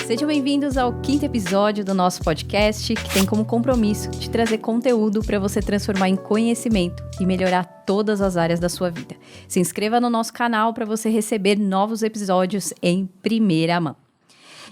Sejam bem-vindos ao 5º episódio do nosso podcast, que tem como compromisso de trazer conteúdo para você transformar em conhecimento e melhorar todas as áreas da sua vida. Se inscreva no nosso canal para você receber novos episódios em primeira mão.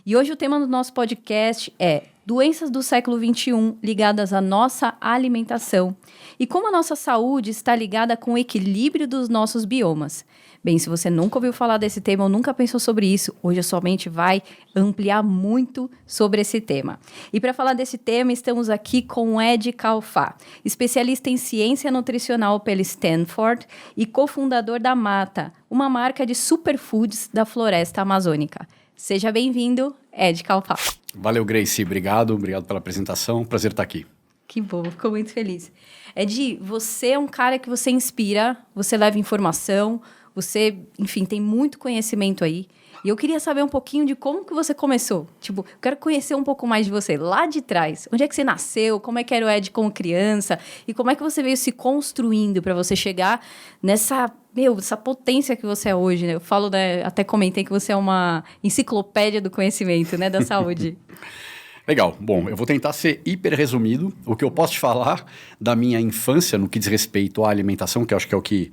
E hoje o tema do nosso podcast é doenças do século XXI ligadas à nossa alimentação e como a nossa saúde está ligada com o equilíbrio dos nossos biomas. Bem, se você nunca ouviu falar desse tema ou nunca pensou sobre isso, hoje a sua mente vai ampliar muito sobre esse tema. E para falar desse tema, estamos aqui com o Ed Calfá, especialista em ciência nutricional pela Stanford e cofundador da Mata, uma marca de superfoods da floresta amazônica. Seja bem-vindo, Ed Calfá. Valeu, Grace. Obrigado pela apresentação. Prazer estar aqui. Que bom, fico muito feliz. Ed, você é um cara que você inspira, você leva informação, você, enfim, tem muito conhecimento aí. E eu queria saber um pouquinho de como que você começou. Tipo, eu quero conhecer um pouco mais de você, lá de trás. Onde é que você nasceu? Como é que era o Ed como criança? E como é que você veio se construindo para você chegar essa potência que você é hoje, né? Eu falo, né, até comentei que você é uma enciclopédia do conhecimento, né, da saúde. Legal. Bom, eu vou tentar ser hiper resumido. O que eu posso te falar da minha infância no que diz respeito à alimentação, que eu acho que é o que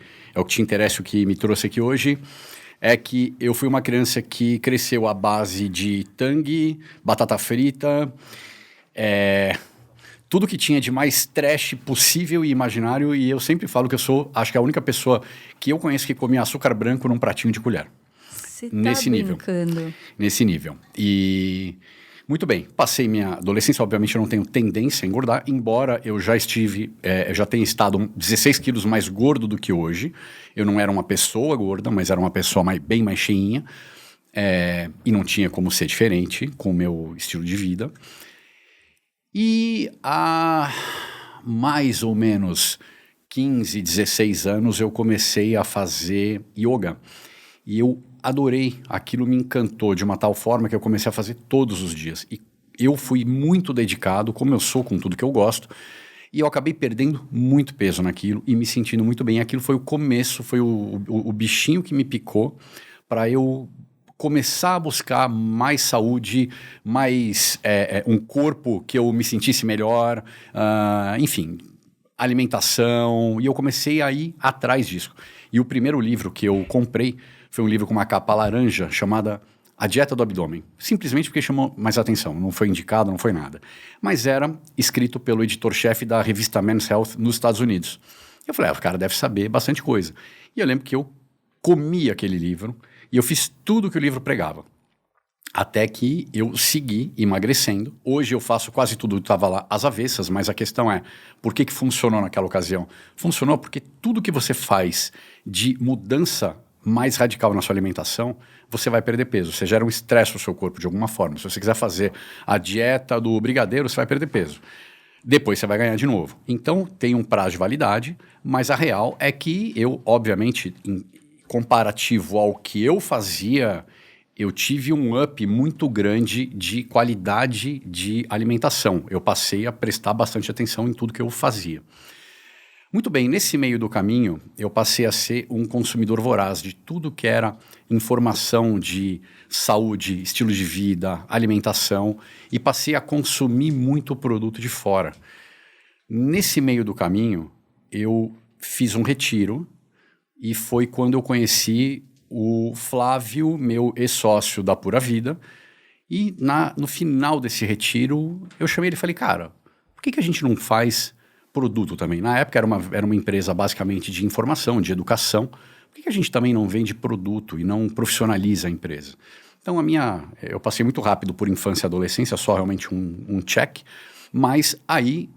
te interessa, o que me trouxe aqui hoje, é que eu fui uma criança que cresceu à base de tangue, batata frita, tudo que tinha de mais trash possível e imaginário, e eu sempre falo que acho que a única pessoa que eu conheço que comia açúcar branco num pratinho de colher. Você tá brincando. Nesse nível. E muito bem, passei minha adolescência, obviamente eu não tenho tendência a engordar, embora eu já tenha estado 16 quilos mais gordo do que hoje. Eu não era uma pessoa gorda, mas era uma pessoa bem mais cheinha, e não tinha como ser diferente com o meu estilo de vida. E há mais ou menos 15, 16 anos eu comecei a fazer yoga. E eu adorei, aquilo me encantou de uma tal forma que eu comecei a fazer todos os dias. E eu fui muito dedicado, como eu sou com tudo que eu gosto, e eu acabei perdendo muito peso naquilo e me sentindo muito bem. Aquilo foi o começo, foi o bichinho que me picou para eu começar a buscar mais saúde, mais um corpo que eu me sentisse melhor, enfim, alimentação, e eu comecei a ir atrás disso. E o primeiro livro que eu comprei foi um livro com uma capa laranja chamada A Dieta do Abdômen. Simplesmente porque chamou mais atenção, não foi indicado, não foi nada. Mas era escrito pelo editor-chefe da revista Men's Health nos Estados Unidos. Eu falei, o cara deve saber bastante coisa. E eu lembro que eu comi aquele livro e eu fiz tudo que o livro pregava. Até que eu segui emagrecendo. Hoje eu faço quase tudo que estava lá às avessas, mas a questão é, por que funcionou naquela ocasião? Funcionou porque tudo que você faz de mudança mais radical na sua alimentação, você vai perder peso. Você gera um estresse no seu corpo de alguma forma. Se você quiser fazer a dieta do brigadeiro, você vai perder peso. Depois você vai ganhar de novo. Então tem um prazo de validade, mas a real é que eu, obviamente, em comparativo ao que eu fazia, eu tive um up muito grande de qualidade de alimentação. Eu passei a prestar bastante atenção em tudo que eu fazia. Muito bem, nesse meio do caminho, eu passei a ser um consumidor voraz de tudo que era informação de saúde, estilo de vida, alimentação, e passei a consumir muito produto de fora. Nesse meio do caminho, eu fiz um retiro, e foi quando eu conheci o Flávio, meu ex-sócio da Pura Vida, e no final desse retiro, eu chamei ele e falei, cara, por que a gente não faz produto também? Na época era uma empresa basicamente de informação, de educação. Por que a gente também não vende produto e não profissionaliza a empresa? Então eu passei muito rápido por infância e adolescência, só realmente um check, mas aí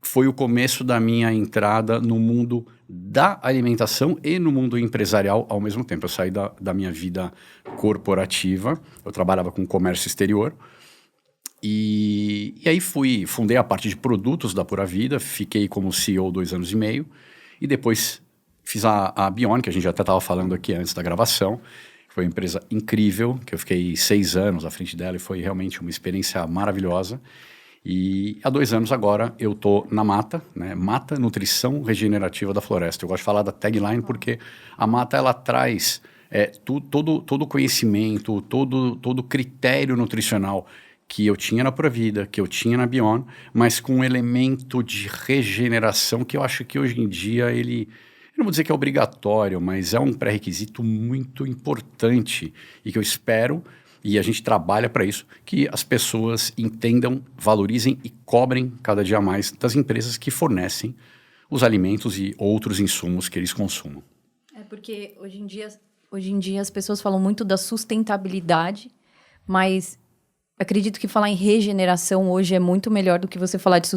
foi o começo da minha entrada no mundo da alimentação e no mundo empresarial ao mesmo tempo. Eu saí da minha vida corporativa, eu trabalhava com comércio exterior, e aí fundei a parte de produtos da Pura Vida, fiquei como CEO 2 anos e meio, e depois fiz a Bionic, que a gente até estava falando aqui antes da gravação. Foi uma empresa incrível, que eu fiquei 6 anos à frente dela e foi realmente uma experiência maravilhosa. E há 2 anos agora eu estou na Mata, né? Mata Nutrição Regenerativa da Floresta. Eu gosto de falar da tagline porque a Mata ela traz todo o conhecimento, todo critério nutricional que eu tinha na Pura Vida, que eu tinha na Beyond, mas com um elemento de regeneração que eu acho que hoje em dia eu não vou dizer que é obrigatório, mas é um pré-requisito muito importante e que eu espero, e a gente trabalha para isso, que as pessoas entendam, valorizem e cobrem cada dia mais das empresas que fornecem os alimentos e outros insumos que eles consumam. Porque hoje em dia as pessoas falam muito da sustentabilidade, mas acredito que falar em regeneração hoje é muito melhor do que você falar de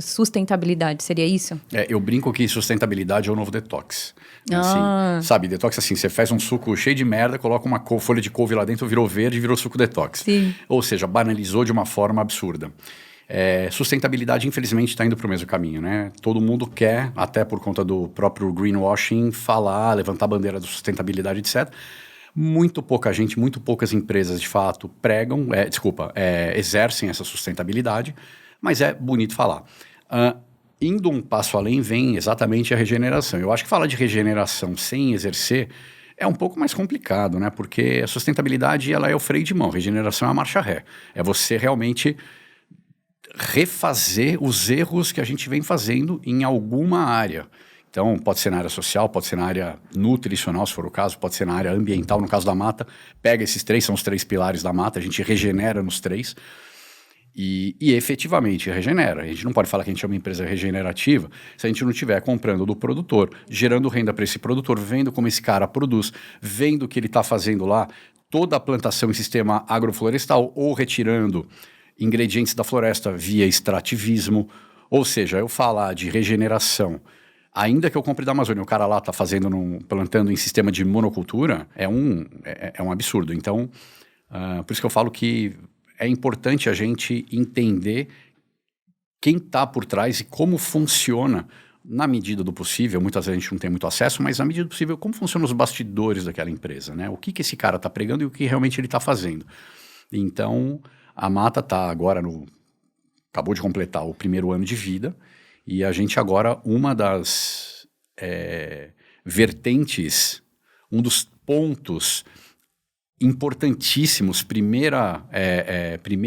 sustentabilidade. Seria isso? Eu brinco que sustentabilidade é o novo detox. Assim, sabe, detox assim, você faz um suco cheio de merda, coloca uma folha de couve lá dentro, virou verde e virou suco detox. Sim. Ou seja, banalizou de uma forma absurda. Sustentabilidade, infelizmente, está indo para o mesmo caminho, né? Todo mundo quer, até por conta do próprio greenwashing, falar, levantar a bandeira da sustentabilidade, etc. Muito pouca gente, muito poucas empresas, de fato, exercem essa sustentabilidade, mas é bonito falar. Indo um passo além, vem exatamente a regeneração. Eu acho que falar de regeneração sem exercer é um pouco mais complicado, né? Porque a sustentabilidade, ela é o freio de mão, regeneração é a marcha ré. É você realmente refazer os erros que a gente vem fazendo em alguma área. Então, pode ser na área social, pode ser na área nutricional, se for o caso, pode ser na área ambiental, no caso da mata. Pega esses três, são os 3 pilares da mata, a gente regenera nos 3 e efetivamente regenera. A gente não pode falar que a gente é uma empresa regenerativa se a gente não estiver comprando do produtor, gerando renda para esse produtor, vendo como esse cara produz, vendo o que ele está fazendo lá, toda a plantação em sistema agroflorestal ou retirando ingredientes da floresta via extrativismo. Ou seja, eu falar de regeneração, ainda que eu compre da Amazônia, o cara lá está plantando em sistema de monocultura, é um absurdo. Então, por isso que eu falo que é importante a gente entender quem está por trás e como funciona, na medida do possível. Muitas vezes a gente não tem muito acesso, mas na medida do possível, como funcionam os bastidores daquela empresa, né? O que esse cara está pregando e o que realmente ele está fazendo. Então, a Mata está agora acabou de completar o 1º ano de vida e a gente agora, uma das vertentes, um dos pontos importantíssimos, primeira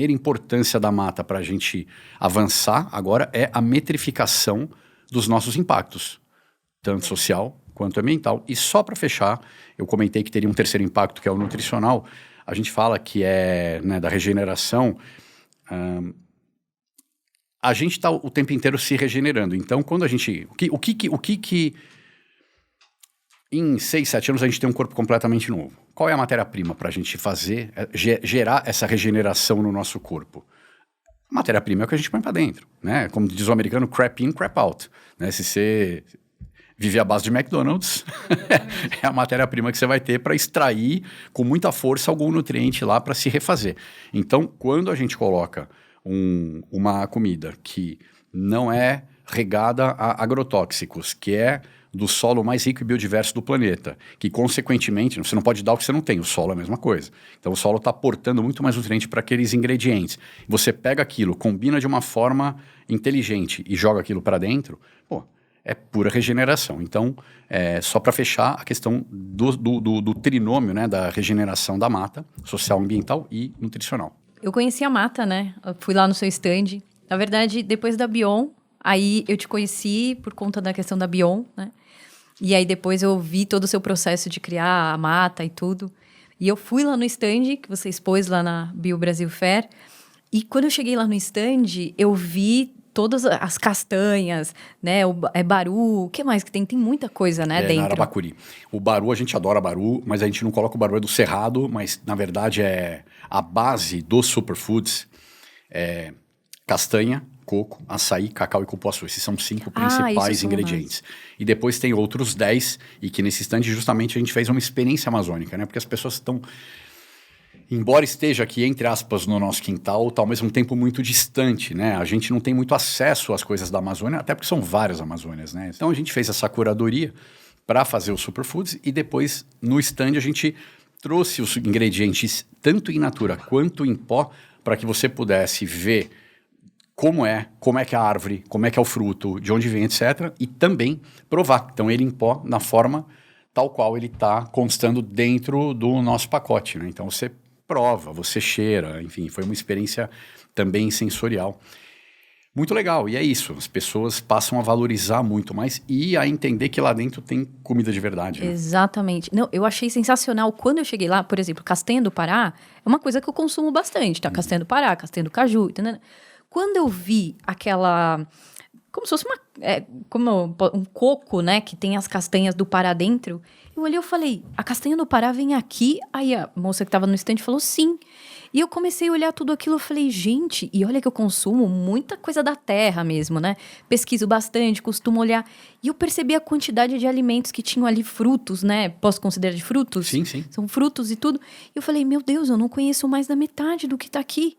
importância da Mata para a gente avançar agora é a metrificação dos nossos impactos, tanto social quanto ambiental. E só para fechar, eu comentei que teria um 3º impacto, que é o nutricional. A gente fala que da regeneração, a gente está o tempo inteiro se regenerando. Então, quando a gente... O que em 6, 7 anos a gente tem um corpo completamente novo? Qual é a matéria-prima para a gente fazer, gerar essa regeneração no nosso corpo? A matéria-prima é o que a gente põe para dentro, né? Como diz o americano, crap in, crap out. Né? Se você viver à base de McDonald's, é a matéria-prima que você vai ter para extrair com muita força algum nutriente lá para se refazer. Então, quando a gente coloca uma comida que não é regada a agrotóxicos, que é do solo mais rico e biodiverso do planeta, que, consequentemente, você não pode dar o que você não tem, o solo é a mesma coisa. Então, o solo está aportando muito mais nutriente para aqueles ingredientes. Você pega aquilo, combina de uma forma inteligente e joga aquilo para dentro, é pura regeneração. Então, só para fechar, a questão do trinômio, né, da regeneração da mata, social, ambiental e nutricional. Eu conheci a Mata, né? Eu fui lá no seu stand. Na verdade, depois da Beyond, aí eu te conheci por conta da questão da Beyond, né? E aí depois eu vi todo o seu processo de criar a Mata e tudo. E eu fui lá no stand que você expôs lá na Bio Brasil Fair. E quando eu cheguei lá no stand, eu vi todas as castanhas, né? Baru, o que mais que tem? Tem muita coisa, né, dentro. Na Arabacuri. O baru, a gente adora baru, mas a gente não coloca o baru do cerrado, mas na verdade é a base dos superfoods, castanha, coco, açaí, cacau e cupuaçu. Esses são 5 principais ingredientes. E depois tem outros 10, e que nesse stand justamente a gente fez uma experiência amazônica, né? Porque as pessoas estão... Embora esteja aqui, entre aspas, no nosso quintal, está ao mesmo tempo muito distante, né? A gente não tem muito acesso às coisas da Amazônia, até porque são várias Amazônias, né? Então a gente fez essa curadoria para fazer os superfoods e depois no stand a gente trouxe os ingredientes tanto in natura quanto em pó para que você pudesse ver como é que é a árvore, como é que é o fruto, de onde vem, etc. E também provar. Então ele em pó na forma tal qual ele está constando dentro do nosso pacote, né? Então você prova, você cheira, enfim, foi uma experiência também sensorial. Muito legal, e é isso, as pessoas passam a valorizar muito mais e a entender que lá dentro tem comida de verdade. Né? Exatamente. Não, eu achei sensacional. Quando eu cheguei lá, por exemplo, castanha do Pará é uma coisa que eu consumo bastante, tá? Castanha do Pará, castanha do caju, entendeu? Quando eu vi aquela... como se fosse como um coco, né? Que tem as castanhas do Pará dentro. Eu olhei e falei, a castanha do Pará vem aqui? Aí a moça que estava no estande falou, sim. E eu comecei a olhar tudo aquilo, eu falei, gente, e olha que eu consumo muita coisa da terra mesmo, né? Pesquiso bastante, costumo olhar. E eu percebi a quantidade de alimentos que tinham ali, frutos, né? Posso considerar de frutos? Sim, sim. São frutos e tudo. E eu falei, meu Deus, eu não conheço mais da metade do que tá aqui.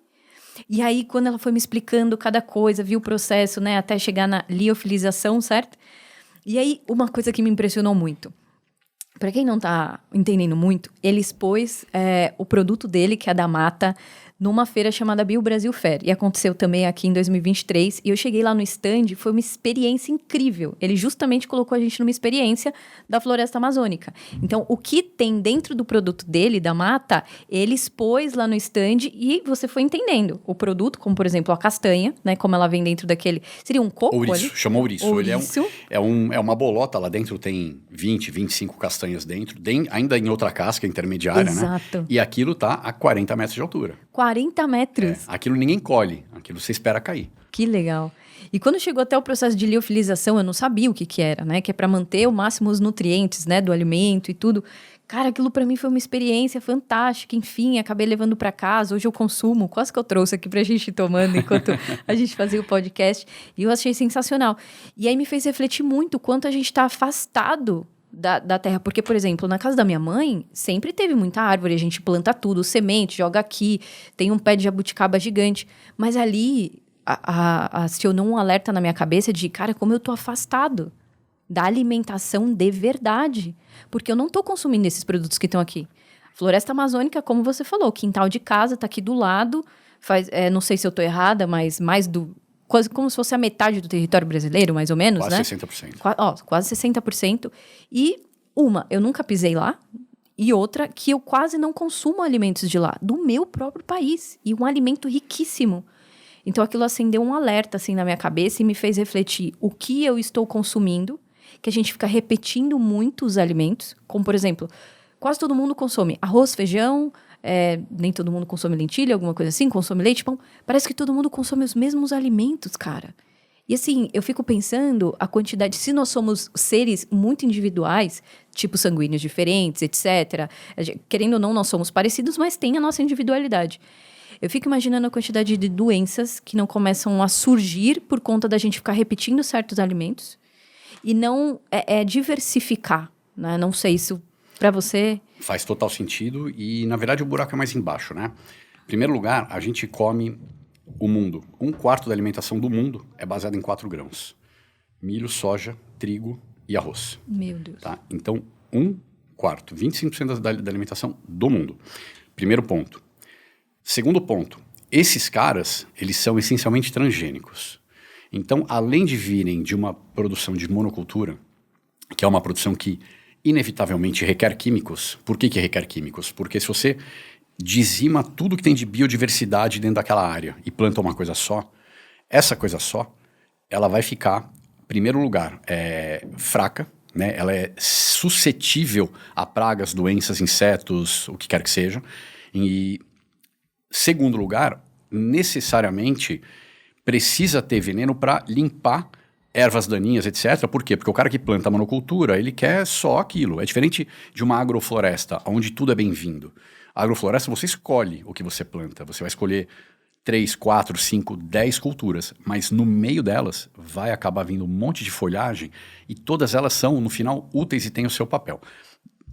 E aí, quando ela foi me explicando cada coisa, vi o processo, né? Até chegar na liofilização, certo? E aí, uma coisa que me impressionou muito. Para quem não tá entendendo muito, ele expôs o produto dele, que é da mata, numa feira chamada Bio Brasil Fair. E aconteceu também aqui em 2023. E eu cheguei lá no stand, foi uma experiência incrível. Ele justamente colocou a gente numa experiência da floresta amazônica. Então, o que tem dentro do produto dele, da mata, ele expôs lá no stand e você foi entendendo. O produto, como por exemplo a castanha, né? Como ela vem dentro daquele... Seria um coco ouriço, ali? chama ouriço. Ouriço. Ele é uma bolota, lá dentro tem 20, 25 castanhas dentro, ainda em outra casca intermediária, Exato. né? E aquilo tá a 40 metros de altura. 40 metros. Aquilo ninguém colhe, aquilo você espera cair. Que legal. E quando chegou até o processo de liofilização, eu não sabia o que era, né? Que é para manter ao máximo os nutrientes, né? Do alimento e tudo. Cara, aquilo para mim foi uma experiência fantástica. Enfim, acabei levando para casa. Hoje eu consumo, quase que eu trouxe aqui pra gente ir tomando enquanto a gente fazia o podcast. E eu achei sensacional. E aí me fez refletir muito o quanto a gente tá afastado da terra. Porque, por exemplo, na casa da minha mãe, sempre teve muita árvore. A gente planta tudo, semente, joga aqui. Tem um pé de jabuticaba gigante. Mas ali... acionou um alerta na minha cabeça de, cara, como eu tô afastado da alimentação de verdade. Porque eu não tô consumindo esses produtos que estão aqui. Floresta Amazônica, como você falou, quintal de casa, tá aqui do lado. Não sei se eu tô errada, mas quase como se fosse a metade do território brasileiro, mais ou menos, quase né? 60%. Quase 60%. E eu nunca pisei lá. E outra, que eu quase não consumo alimentos de lá, do meu próprio país. E um alimento riquíssimo. Então, aquilo acendeu um alerta, assim, na minha cabeça e me fez refletir o que eu estou consumindo, que a gente fica repetindo muito os alimentos. Como, por exemplo, quase todo mundo consome arroz, feijão, nem todo mundo consome lentilha, alguma coisa assim, consome leite, pão. Parece que todo mundo consome os mesmos alimentos, cara. E, assim, eu fico pensando a quantidade... Se nós somos seres muito individuais, tipo sanguíneos diferentes, etc. Querendo ou não, nós somos parecidos, mas tem a nossa individualidade. Eu fico imaginando a quantidade de doenças que não começam a surgir por conta da gente ficar repetindo certos alimentos e não diversificar, né? Não sei, isso para você... Faz total sentido e, na verdade, o buraco é mais embaixo, né? Em primeiro lugar, a gente come o mundo. 1/4 da alimentação do mundo é baseada em 4 grãos. Milho, soja, trigo e arroz. Meu Deus. Tá? Então, 1/4, 25% da alimentação do mundo. Primeiro ponto. Segundo ponto, esses caras, eles são essencialmente transgênicos. Então, além de virem de uma produção de monocultura, que é uma produção que inevitavelmente requer químicos. Por que requer químicos? Porque se você dizima tudo que tem de biodiversidade dentro daquela área e planta uma coisa só, essa coisa só, ela vai ficar, em primeiro lugar, fraca, né? Ela é suscetível a pragas, doenças, insetos, o que quer que seja. E segundo lugar, necessariamente precisa ter veneno para limpar ervas daninhas, etc. Por quê? Porque o cara que planta monocultura, ele quer só aquilo. É diferente de uma agrofloresta, onde tudo é bem-vindo. A agrofloresta, você escolhe o que você planta. Você vai escolher 3, 4, 5, 10 culturas. Mas no meio delas vai acabar vindo um monte de folhagem e todas elas são, no final, úteis e têm o seu papel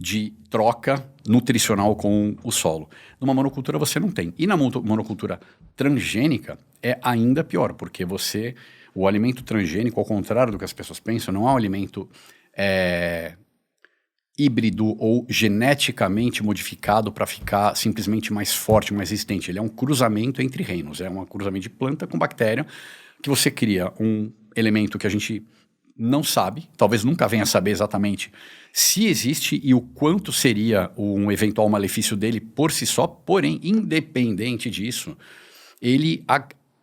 de troca nutricional com o solo. Numa monocultura você não tem. E na monocultura transgênica é ainda pior, porque o alimento transgênico, ao contrário do que as pessoas pensam, não é um alimento híbrido ou geneticamente modificado para ficar simplesmente mais forte, mais resistente. Ele é um cruzamento entre reinos, é um cruzamento de planta com bactéria, que você cria um elemento que a gente não sabe, talvez nunca venha a saber exatamente se existe e o quanto seria um eventual malefício dele por si só, porém, independente disso, ele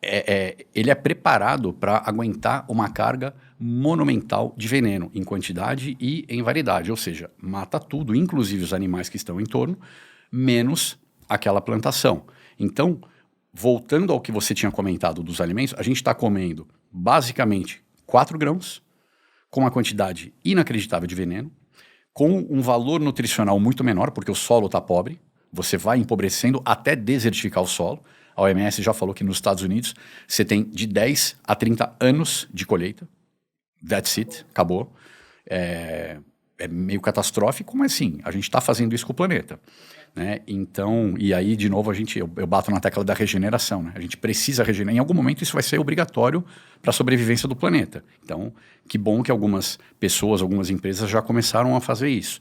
é preparado para aguentar uma carga monumental de veneno em quantidade e em variedade, ou seja, mata tudo, inclusive os animais que estão em torno, menos aquela plantação. Então, voltando ao que você tinha comentado dos alimentos, a gente está comendo basicamente 4 grãos, com uma quantidade inacreditável de veneno, com um valor nutricional muito menor, porque o solo está pobre, você vai empobrecendo até desertificar o solo. A OMS já falou que nos Estados Unidos você tem de 10 a 30 anos de colheita. That's it, acabou. É meio catastrófico, mas sim, a gente está fazendo isso com o planeta. Né? Então, e aí, de novo, eu bato na tecla da regeneração. Né? A gente precisa regenerar. Em algum momento isso vai ser obrigatório para a sobrevivência do planeta. Então, que bom que algumas pessoas, algumas empresas já começaram a fazer isso.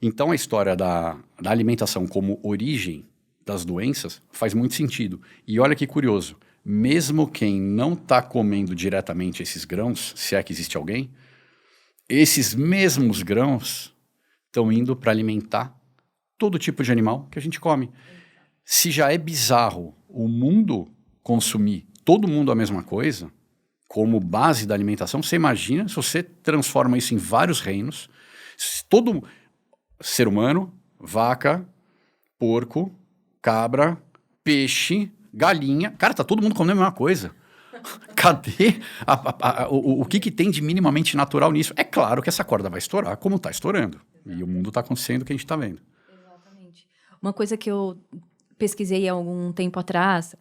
Então, a história da alimentação como origem das doenças faz muito sentido. E olha que curioso, mesmo quem não está comendo diretamente esses grãos, se é que existe alguém, esses mesmos grãos estão indo para alimentar todo tipo de animal que a gente come. Se já é bizarro o mundo consumir todo mundo a mesma coisa, como base da alimentação, você imagina se você transforma isso em vários reinos, todo ser humano, vaca, porco, cabra, peixe, galinha, cara, tá todo mundo comendo a mesma coisa. Cadê o que tem de minimamente natural nisso? É claro que essa corda vai estourar, como está estourando. E o mundo está acontecendo o que a gente está vendo. Exatamente. Uma coisa que eu pesquisei há algum tempo atrás,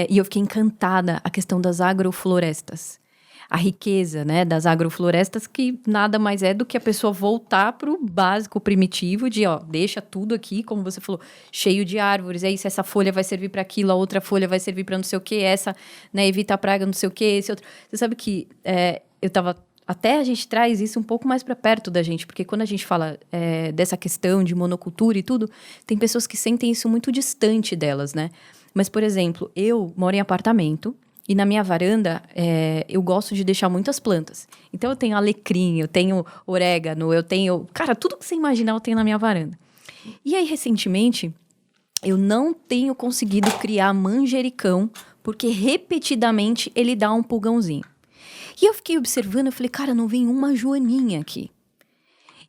e eu fiquei encantada, a questão das agroflorestas. A riqueza, né, das agroflorestas, que nada mais é do que a pessoa voltar para o básico primitivo de, deixa tudo aqui, como você falou, cheio de árvores, é isso, essa folha vai servir para aquilo, a outra folha vai servir para não sei o que, essa, né, evita a praga, não sei o que, esse outro. Você sabe que até a gente traz isso um pouco mais para perto da gente, porque quando a gente fala dessa questão de monocultura e tudo, tem pessoas que sentem isso muito distante delas, né? Mas, por exemplo, eu moro em apartamento, e na minha varanda, eu gosto de deixar muitas plantas. Então, eu tenho alecrim, eu tenho orégano, eu tenho... Cara, tudo que você imaginar eu tenho na minha varanda. E aí, recentemente, eu não tenho conseguido criar manjericão, porque repetidamente ele dá um pulgãozinho. E eu fiquei observando, eu falei, cara, não vem uma joaninha aqui.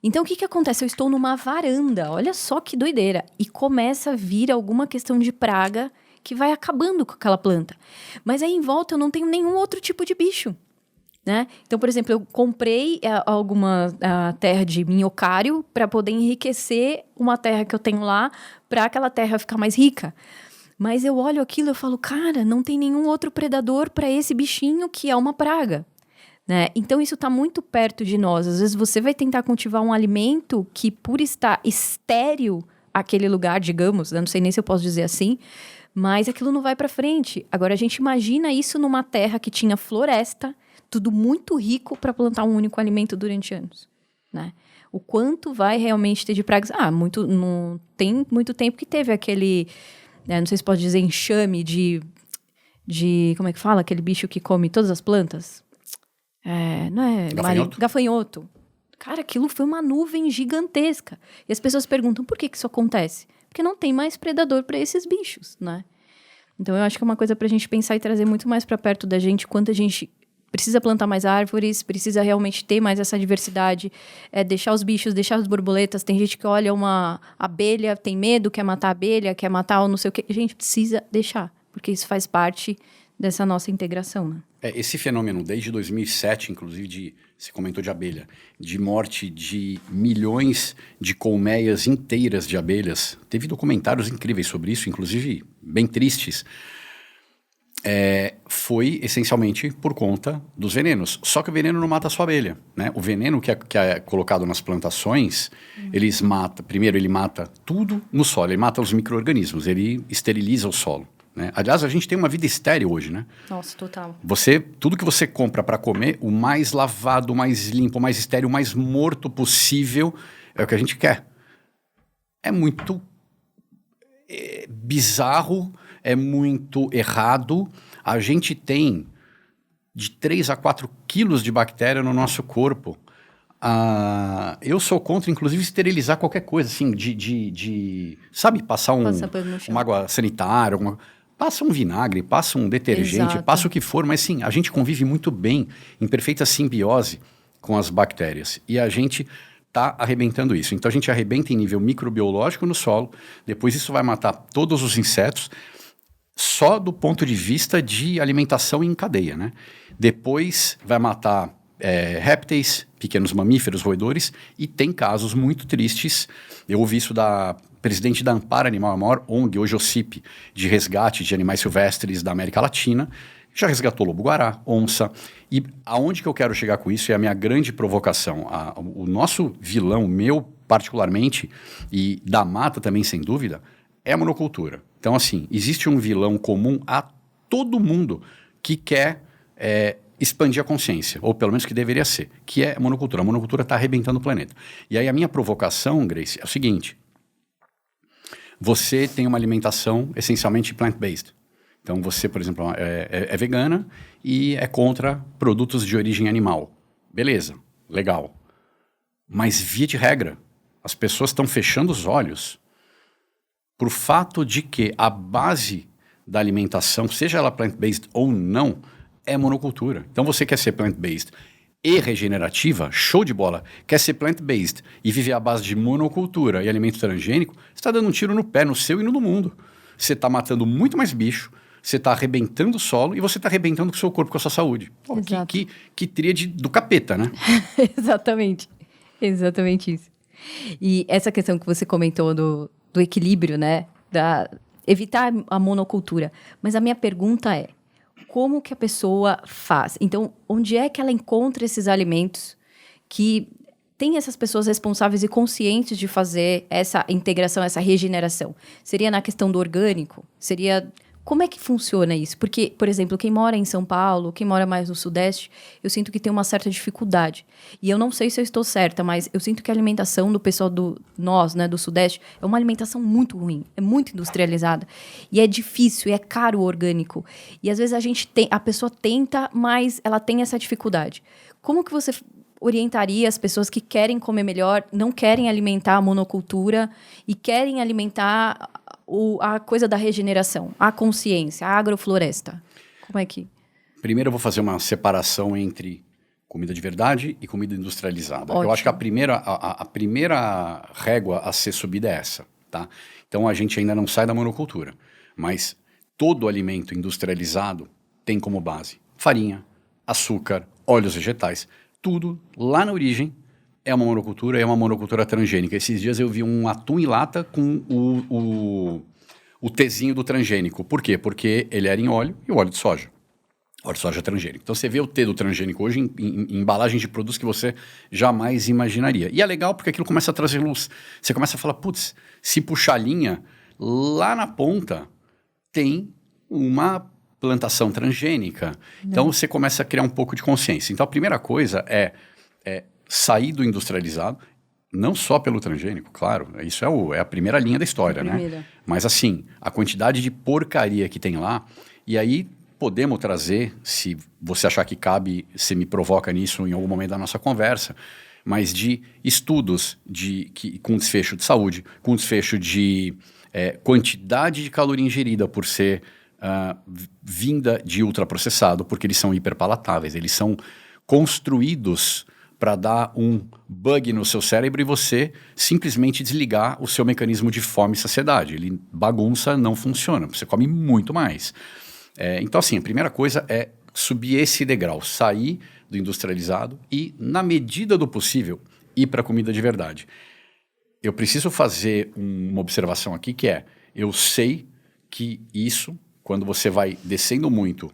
Então, o que acontece? Eu estou numa varanda, olha só que doideira. E começa a vir alguma questão de praga que vai acabando com aquela planta. Mas aí em volta eu não tenho nenhum outro tipo de bicho, né? Então, por exemplo, eu comprei alguma terra de minhocário para poder enriquecer uma terra que eu tenho lá, para aquela terra ficar mais rica. Mas eu olho aquilo e falo, cara, não tem nenhum outro predador para esse bichinho que é uma praga. Né? Então, isso está muito perto de nós. Às vezes você vai tentar cultivar um alimento que, por estar estéril aquele lugar, digamos, eu não sei nem se eu posso dizer assim, mas aquilo não vai para frente. Agora, a gente imagina isso numa terra que tinha floresta, tudo muito rico para plantar um único alimento durante anos, né? O quanto vai realmente ter de pragas? Não tem muito tempo que teve aquele, não sei se pode dizer enxame de como é que fala? Aquele bicho que come todas as plantas? Não é? Gafanhoto? Gafanhoto. Cara, aquilo foi uma nuvem gigantesca. E as pessoas perguntam, por que isso acontece? Porque não tem mais predador para esses bichos, né? Então, eu acho que é uma coisa para a gente pensar e trazer muito mais para perto da gente, quanto a gente precisa plantar mais árvores, precisa realmente ter mais essa diversidade, deixar os bichos, deixar as borboletas. Tem gente que olha uma abelha, tem medo, quer matar a abelha, quer matar o não sei o quê. A gente precisa deixar, porque isso faz parte dessa nossa integração, né? Esse fenômeno, desde 2007, inclusive, você comentou de abelha, de morte de milhões de colmeias inteiras de abelhas. Teve documentários incríveis sobre isso, inclusive bem tristes. Foi essencialmente por conta dos venenos. Só que o veneno não mata só a abelha, né? O veneno que é colocado nas plantações, primeiro ele mata tudo no solo, ele mata os micro-organismos, ele esteriliza o solo. Né? Aliás, a gente tem uma vida estéril hoje, né? Nossa, total. Tudo que você compra para comer, o mais lavado, o mais limpo, o mais estéril, o mais morto possível, é o que a gente quer. É muito bizarro, é muito errado. A gente tem de 3 a 4 quilos de bactéria no nosso corpo. Eu sou contra, inclusive, esterilizar qualquer coisa, assim, sabe, passar uma água sanitária, passa um vinagre, passa um detergente, Exato. passa o que for, mas sim, a gente convive muito bem, em perfeita simbiose com as bactérias. E a gente está arrebentando isso. Então a gente arrebenta em nível microbiológico no solo, depois isso vai matar todos os insetos, só do ponto de vista de alimentação em cadeia, né? Depois vai matar répteis, pequenos mamíferos, roedores, e tem casos muito tristes. Eu ouvi isso da presidente da Amparo Animal, a maior ONG, hoje OCIP, de resgate de animais silvestres da América Latina, já resgatou lobo-guará, onça. E aonde que eu quero chegar com isso é a minha grande provocação. O nosso vilão, meu particularmente, e da mata também, sem dúvida, é a monocultura. Então, assim, existe um vilão comum a todo mundo que quer expandir a consciência, ou pelo menos que deveria ser, que é a monocultura. A monocultura está arrebentando o planeta. E aí a minha provocação, Grace, é o seguinte: você tem uma alimentação essencialmente plant-based. Então você, por exemplo, é vegana e é contra produtos de origem animal. Beleza, legal. Mas via de regra, as pessoas estão fechando os olhos por fato de que a base da alimentação, seja ela plant-based ou não, é monocultura. Então você quer ser plant-based e regenerativa, show de bola. Quer ser plant-based e viver à base de monocultura e alimento transgênico, você está dando um tiro no pé, no seu e no do mundo. Você está matando muito mais bicho, você está arrebentando o solo e você está arrebentando com o seu corpo, com a sua saúde. Pô, que tríade do capeta, né? Exatamente. Exatamente isso. E essa questão que você comentou do equilíbrio, né? Evitar a monocultura. Mas a minha pergunta é: como que a pessoa faz? Então, onde é que ela encontra esses alimentos que tem essas pessoas responsáveis e conscientes de fazer essa integração, essa regeneração? Seria na questão do orgânico? Seria... Como é que funciona isso? Porque, por exemplo, quem mora em São Paulo, quem mora mais no Sudeste, eu sinto que tem uma certa dificuldade. E eu não sei se eu estou certa, mas eu sinto que a alimentação do pessoal do Sudeste, é uma alimentação muito ruim, é muito industrializada. E é difícil, e é caro o orgânico. E às vezes a pessoa tenta, mas ela tem essa dificuldade. Como que você orientaria as pessoas que querem comer melhor, não querem alimentar a monocultura e querem alimentar a coisa da regeneração, a consciência, a agrofloresta? Como é que... Primeiro eu vou fazer uma separação entre comida de verdade e comida industrializada. Ótimo. Eu acho que a primeira régua a ser subida é essa, tá? Então a gente ainda não sai da monocultura, mas todo alimento industrializado tem como base farinha, açúcar, óleos vegetais, tudo lá na origem é uma monocultura transgênica. Esses dias eu vi um atum em lata com o Tzinho do transgênico. Por quê? Porque ele era em óleo e o óleo de soja. Óleo de soja transgênico. Então você vê o T do transgênico hoje em embalagens de produtos que você jamais imaginaria. E é legal porque aquilo começa a trazer luz. Você começa a falar, putz, se puxar a linha, lá na ponta tem uma plantação transgênica. Então você começa a criar um pouco de consciência. Então a primeira coisa é sair do industrializado, não só pelo transgênico, claro, isso é a primeira linha da história, né? Mas assim, a quantidade de porcaria que tem lá, e aí podemos trazer, se você achar que cabe, você me provoca nisso em algum momento da nossa conversa, mas de estudos com desfecho de saúde, com desfecho de quantidade de caloria ingerida por ser vinda de ultraprocessado, porque eles são hiperpalatáveis, eles são construídos para dar um bug no seu cérebro e você simplesmente desligar o seu mecanismo de fome e saciedade. Ele bagunça, não funciona, você come muito mais. Então, assim, a primeira coisa é subir esse degrau, sair do industrializado e, na medida do possível, ir para a comida de verdade. Eu preciso fazer uma observação aqui que eu sei que isso, quando você vai descendo muito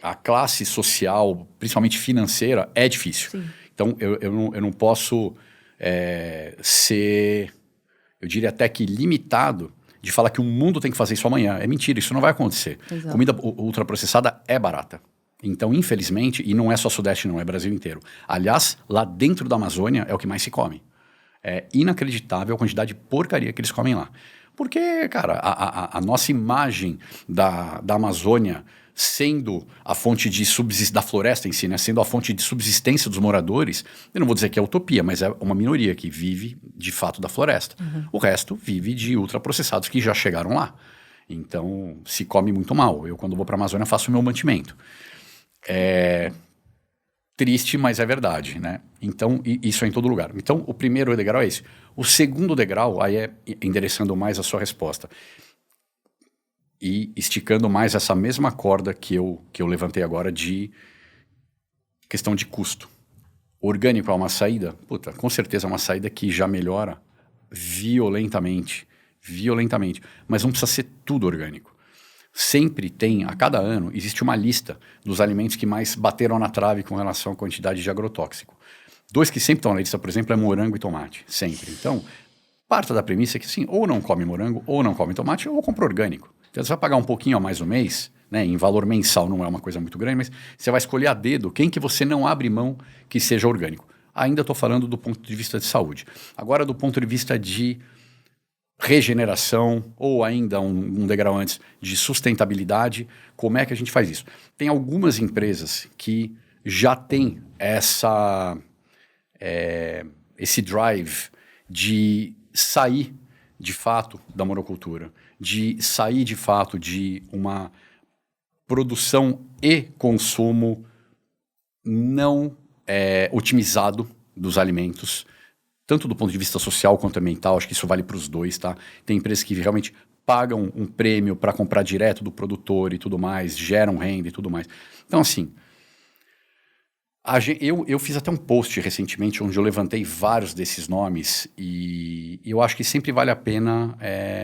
a classe social, principalmente financeira, é difícil. Sim. Então, eu não posso ser, eu diria até que limitado, de falar que o mundo tem que fazer isso amanhã. É mentira, isso não vai acontecer. Exato. Comida ultraprocessada é barata. Então, infelizmente, e não é só Sudeste não, é Brasil inteiro. Aliás, lá dentro da Amazônia é o que mais se come. É inacreditável a quantidade de porcaria que eles comem lá. Porque, cara, a nossa imagem da Amazônia sendo a fonte de da floresta em si, né? Sendo a fonte de subsistência dos moradores, eu não vou dizer que é utopia, mas é uma minoria que vive de fato da floresta. O resto vive de ultraprocessados que já chegaram lá. Então, se come muito mal. Eu, quando vou para a Amazônia, faço o meu mantimento. É triste, mas é verdade, né? Então, isso é em todo lugar. Então, o primeiro degrau é esse. O segundo degrau, aí é endereçando mais a sua resposta e esticando mais essa mesma corda que eu levantei agora de questão de custo. Orgânico é uma saída? Puta, com certeza é uma saída que já melhora violentamente, mas não precisa ser tudo orgânico. Sempre tem, a cada ano, existe uma lista dos alimentos que mais bateram na trave com relação à quantidade de agrotóxico. 2 que sempre estão na lista, por exemplo, é morango e tomate, sempre. Então, parta da premissa é que, assim, ou não come morango, ou não come tomate, ou compra orgânico. Então, você vai pagar um pouquinho a mais no mês, né, em valor mensal não é uma coisa muito grande, mas você vai escolher a dedo quem que você não abre mão que seja orgânico. Ainda estou falando do ponto de vista de saúde. Agora, do ponto de vista de regeneração, ou ainda um degrau antes, de sustentabilidade, como é que a gente faz isso? Tem algumas empresas que já têm esse drive de sair, de fato, da monocultura, de sair, de fato, de uma produção e consumo não otimizado dos alimentos, tanto do ponto de vista social quanto ambiental. Acho que isso vale para os dois, tá? Tem empresas que realmente pagam um prêmio para comprar direto do produtor e tudo mais, geram renda e tudo mais. Então, assim, eu fiz até um post recentemente onde eu levantei vários desses nomes e eu acho que sempre vale a pena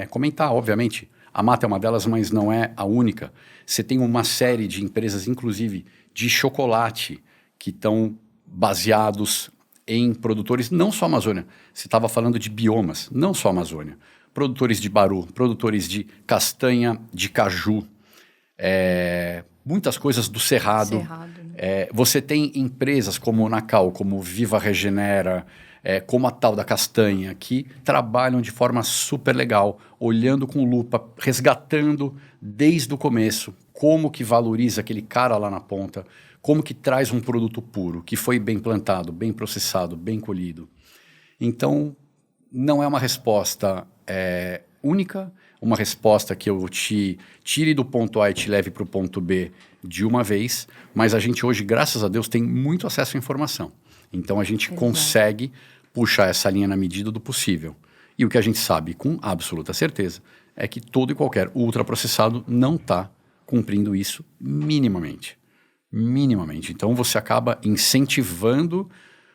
comentar, obviamente. A Mata é uma delas, mas não é a única. Você tem uma série de empresas, inclusive de chocolate, que estão baseados em produtores, não só Amazônia. Você estava falando de biomas, não só Amazônia. Produtores de baru, produtores de castanha, de caju, muitas coisas do cerrado. Né? Você tem empresas como o Nacal, como Viva Regenera, como a tal da castanha, que trabalham de forma super legal, olhando com lupa, resgatando desde o começo como que valoriza aquele cara lá na ponta, como que traz um produto puro, que foi bem plantado, bem processado, bem colhido. Então, não é uma resposta única, uma resposta que eu te tire do ponto A e te leve para o ponto B de uma vez, mas a gente hoje, graças a Deus, tem muito acesso à informação. Então, a gente consegue puxar essa linha na medida do possível. E o que a gente sabe com absoluta certeza é que todo e qualquer ultraprocessado não está cumprindo isso minimamente. Então, você acaba incentivando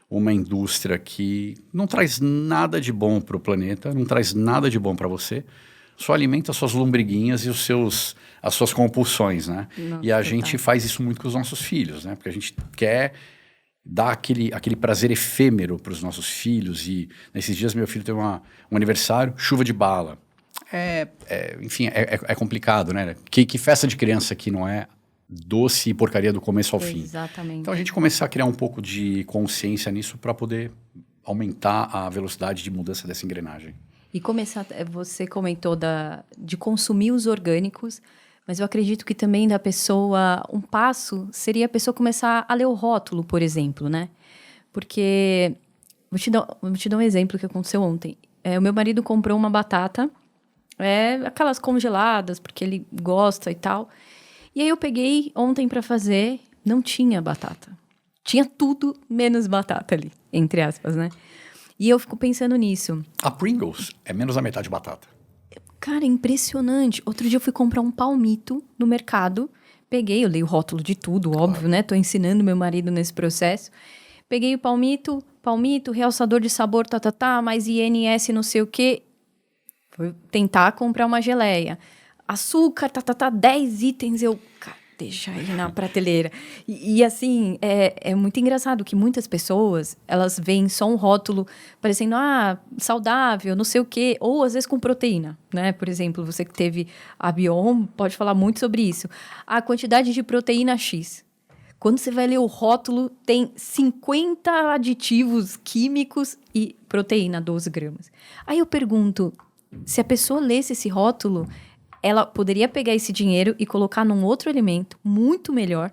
uma indústria que não traz nada de bom para o planeta, não traz nada de bom para você, só alimenta as suas lombriguinhas e as suas compulsões, né? Nossa, e a gente faz isso muito com os nossos filhos, né? Porque a gente quer dar aquele prazer efêmero para os nossos filhos. E nesses dias meu filho teve um aniversário, chuva de bala. Enfim, é complicado, né? Que festa de criança que não é doce e porcaria do começo ao fim. Exatamente. Então a gente começar a criar um pouco de consciência nisso para poder aumentar a velocidade de mudança dessa engrenagem. E começar, você comentou de consumir os orgânicos, mas eu acredito que também da pessoa, um passo seria a pessoa começar a ler o rótulo, por exemplo, né? Porque, vou te dar um exemplo que aconteceu ontem. O meu marido comprou uma batata, aquelas congeladas, porque ele gosta e tal. E aí eu peguei ontem para fazer, não tinha batata. Tinha tudo menos batata ali, entre aspas, né? E eu fico pensando nisso. A Pringles é menos da metade batata. Cara, impressionante. Outro dia eu fui comprar um palmito no mercado. Peguei, eu leio o rótulo de tudo, óbvio, né? Tô ensinando meu marido nesse processo. Peguei o palmito, realçador de sabor, mais INS não sei o quê. Fui tentar comprar uma geleia. Açúcar, 10 itens, cara, deixa aí na prateleira. E assim, é muito engraçado que muitas pessoas, elas veem só um rótulo parecendo, saudável, não sei o quê, ou às vezes com proteína, né? Por exemplo, você que teve a Biom, pode falar muito sobre isso. A quantidade de proteína X. Quando você vai ler o rótulo, tem 50 aditivos químicos e proteína, 12 gramas. Aí eu pergunto, se a pessoa lesse esse rótulo, ela poderia pegar esse dinheiro e colocar num outro alimento muito melhor,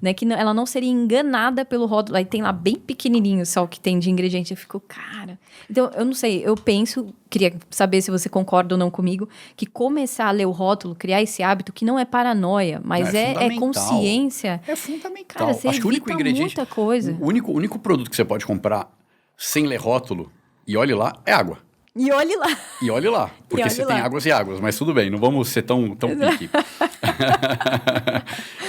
né? Que ela não seria enganada pelo rótulo. Aí tem lá bem pequenininho só o que tem de ingrediente. Eu fico, cara... Então, eu não sei, eu penso, queria saber se você concorda ou não comigo, que começar a ler o rótulo, criar esse hábito, que não é paranoia, mas é consciência. É fundamental. Cara, você Acho que o único ingrediente, muita coisa. O único produto que você pode comprar sem ler rótulo, e olhe lá, é água. E olhe lá. E olhe lá, porque você tem águas e águas, mas tudo bem, não vamos ser tão pique.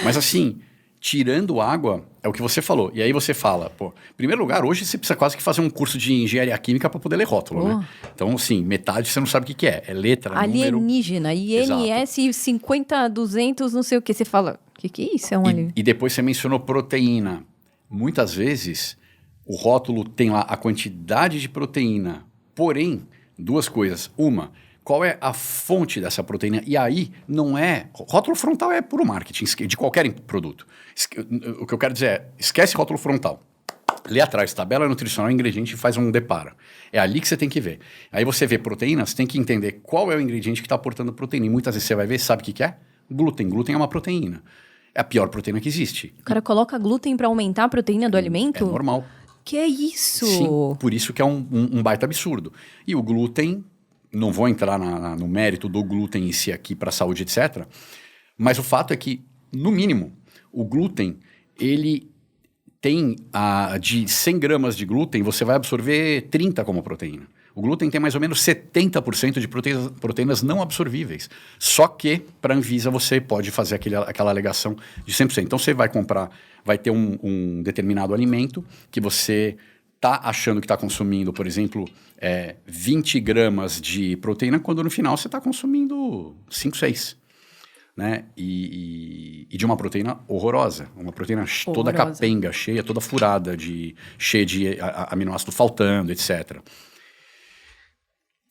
Mas assim, tirando água, é o que você falou. E aí você fala, pô, em primeiro lugar, hoje você precisa quase que fazer um curso de engenharia química para poder ler rótulo, né? Então, assim, metade você não sabe o que é. É letra, alienígena, número... INS 50, 200, não sei o que. Você fala, o que é isso? É um alienígena. E depois você mencionou proteína. Muitas vezes, o rótulo tem lá a quantidade de proteína, porém... Duas coisas. Uma, qual é a fonte dessa proteína? E aí, não é... Rótulo frontal é puro marketing, de qualquer produto. O que eu quero dizer é, esquece rótulo frontal. Lê atrás, tabela nutricional, ingrediente e faz um depara. É ali que você tem que ver. Aí você vê proteína, você tem que entender qual é o ingrediente que está aportando proteína. E muitas vezes você vai ver, sabe o que é? Glúten. Glúten é uma proteína. É a pior proteína que existe. O cara coloca glúten para aumentar a proteína do alimento? É normal. Que é isso? Sim, por isso que é um baita absurdo. E o glúten, não vou entrar no mérito do glúten em si aqui para a saúde, etc. Mas o fato é que, no mínimo, o glúten, ele tem, de 100 gramas de glúten, você vai absorver 30 como proteína. O glúten tem mais ou menos 70% de proteínas não absorvíveis. Só que, para a Anvisa, você pode fazer aquela alegação de 100%. Então, você vai comprar, vai ter um determinado alimento que você está achando que está consumindo, por exemplo, 20 gramas de proteína, quando no final você está consumindo 5, 6. Né? E de uma proteína horrorosa. Uma proteína toda capenga, cheia, toda furada, cheia de aminoácido faltando, etc.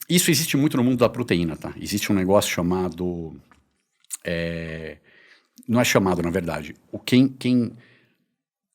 Isso existe muito no mundo da proteína, tá? Existe um negócio chamado... não é chamado, na verdade.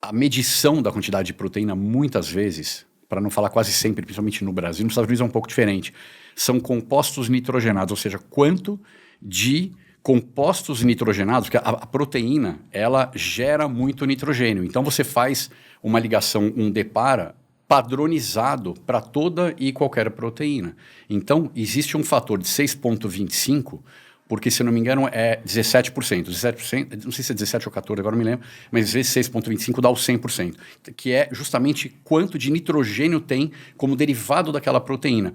A medição da quantidade de proteína, muitas vezes, para não falar quase sempre, principalmente no Brasil, nos Estados Unidos é um pouco diferente, são compostos nitrogenados, ou seja, quanto de compostos nitrogenados, porque a proteína, ela gera muito nitrogênio. Então, você faz uma ligação, um depara, padronizado para toda e qualquer proteína. Então, existe um fator de 6,25, porque, se não me engano, é 17%. 17%, não sei se é 17 ou 14, agora não me lembro, mas às vezes 6,25 dá o 100%, que é justamente quanto de nitrogênio tem como derivado daquela proteína.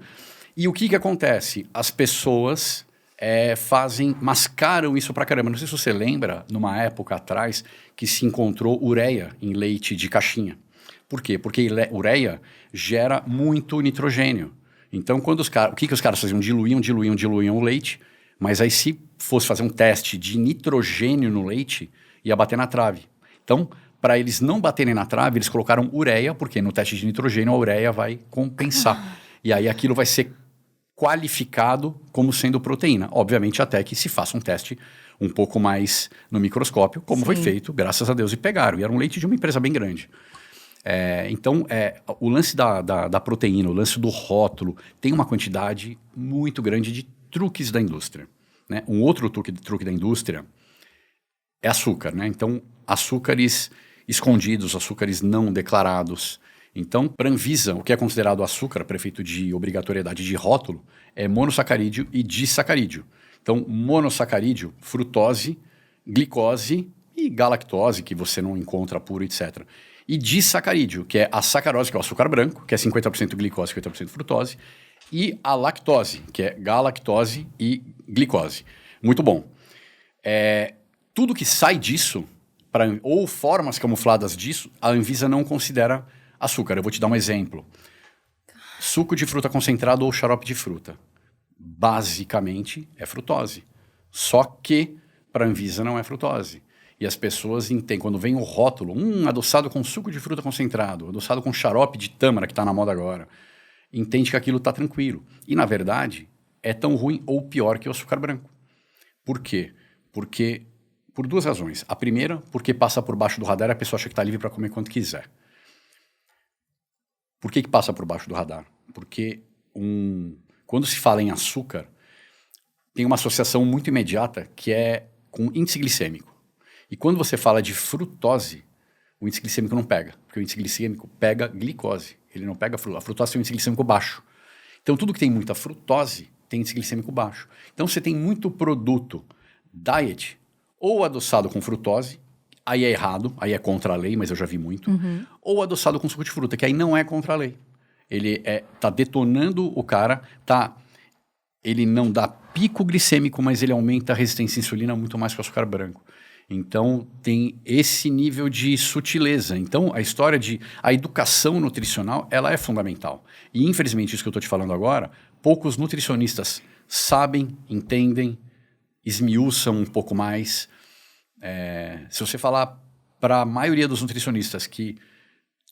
E o que acontece? As pessoas mascaram isso pra caramba. Não sei se você lembra, numa época atrás, que se encontrou ureia em leite de caixinha. Por quê? Porque ureia gera muito nitrogênio. Então, o que os caras faziam? Diluíam o leite, mas aí se fosse fazer um teste de nitrogênio no leite, ia bater na trave. Então, para eles não baterem na trave, eles colocaram ureia, porque no teste de nitrogênio a ureia vai compensar. E aí aquilo vai ser qualificado como sendo proteína. Obviamente, até que se faça um teste um pouco mais no microscópio, como foi feito, graças a Deus, e pegaram. E era um leite de uma empresa bem grande. Então, o lance da proteína, o lance do rótulo, tem uma quantidade muito grande de truques da indústria. Né? Um outro truque da indústria é açúcar. Né? Então, açúcares escondidos, açúcares não declarados. Então, para a Anvisa, o que é considerado açúcar, prefeito de obrigatoriedade de rótulo, é monossacarídeo e disacarídeo. Então, monossacarídeo, frutose, glicose e galactose, que você não encontra puro, etc. E disacarídeo, que é a sacarose, que é o açúcar branco, que é 50% glicose e 50% frutose, e a lactose, que é galactose e glicose. Muito bom. Tudo que sai disso, ou formas camufladas disso, a Anvisa não considera açúcar. Eu vou te dar um exemplo. Suco de fruta concentrado ou xarope de fruta. Basicamente, é frutose. Só que, para a Anvisa, não é frutose. E as pessoas entendem, quando vem o rótulo, adoçado com suco de fruta concentrado, adoçado com xarope de tâmara, que está na moda agora, entende que aquilo está tranquilo. E, na verdade, é tão ruim ou pior que o açúcar branco. Por quê? Porque, por duas razões. A primeira, porque passa por baixo do radar e a pessoa acha que está livre para comer quanto quiser. Por que passa por baixo do radar? Porque quando se fala em açúcar, tem uma associação muito imediata que é com índice glicêmico. E quando você fala de frutose, o índice glicêmico não pega, porque o índice glicêmico pega glicose, ele não pega a frutose tem um índice glicêmico baixo. Então, tudo que tem muita frutose tem índice glicêmico baixo. Então, você tem muito produto diet ou adoçado com frutose, aí é errado, aí é contra a lei, mas eu já vi muito, ou adoçado com suco de fruta, que aí não é contra a lei. Ele tá detonando o cara, ele não dá pico glicêmico, mas ele aumenta a resistência à insulina muito mais que o açúcar branco. Então, tem esse nível de sutileza. Então, a educação nutricional, ela é fundamental. E, infelizmente, isso que eu estou te falando agora, poucos nutricionistas sabem, entendem, esmiuçam um pouco mais. Se você falar para a maioria dos nutricionistas que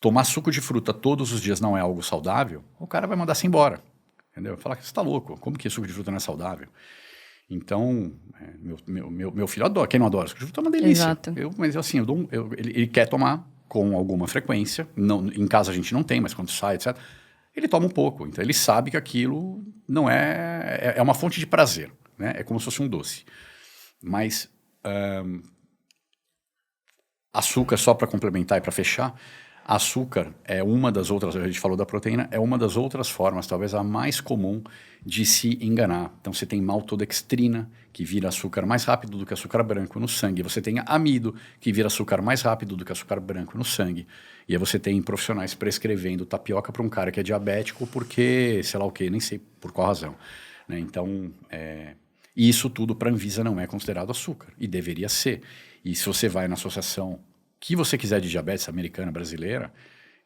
tomar suco de fruta todos os dias não é algo saudável, o cara vai mandar-se embora. Entendeu? Falar que você está louco, como que suco de fruta não é saudável? Então, meu filho adora. Quem não adora suco de fruta é uma delícia. Exato. Mas assim, ele quer tomar com alguma frequência. Não, em casa a gente não tem, mas quando sai, etc., ele toma um pouco. Então, ele sabe que aquilo não é uma fonte de prazer. Né? É como se fosse um doce. Mas açúcar, só para complementar e para fechar, açúcar é uma das outras, a gente falou da proteína, é uma das outras formas, talvez a mais comum de se enganar. Então você tem maltodextrina, que vira açúcar mais rápido do que açúcar branco no sangue. Você tem amido, que vira açúcar mais rápido do que açúcar branco no sangue. E aí você tem profissionais prescrevendo tapioca para um cara que é diabético porque, sei lá o quê, nem sei por qual razão. Né? Então, e isso tudo para a Anvisa não é considerado açúcar, e deveria ser. E se você vai na associação que você quiser de diabetes americana, brasileira,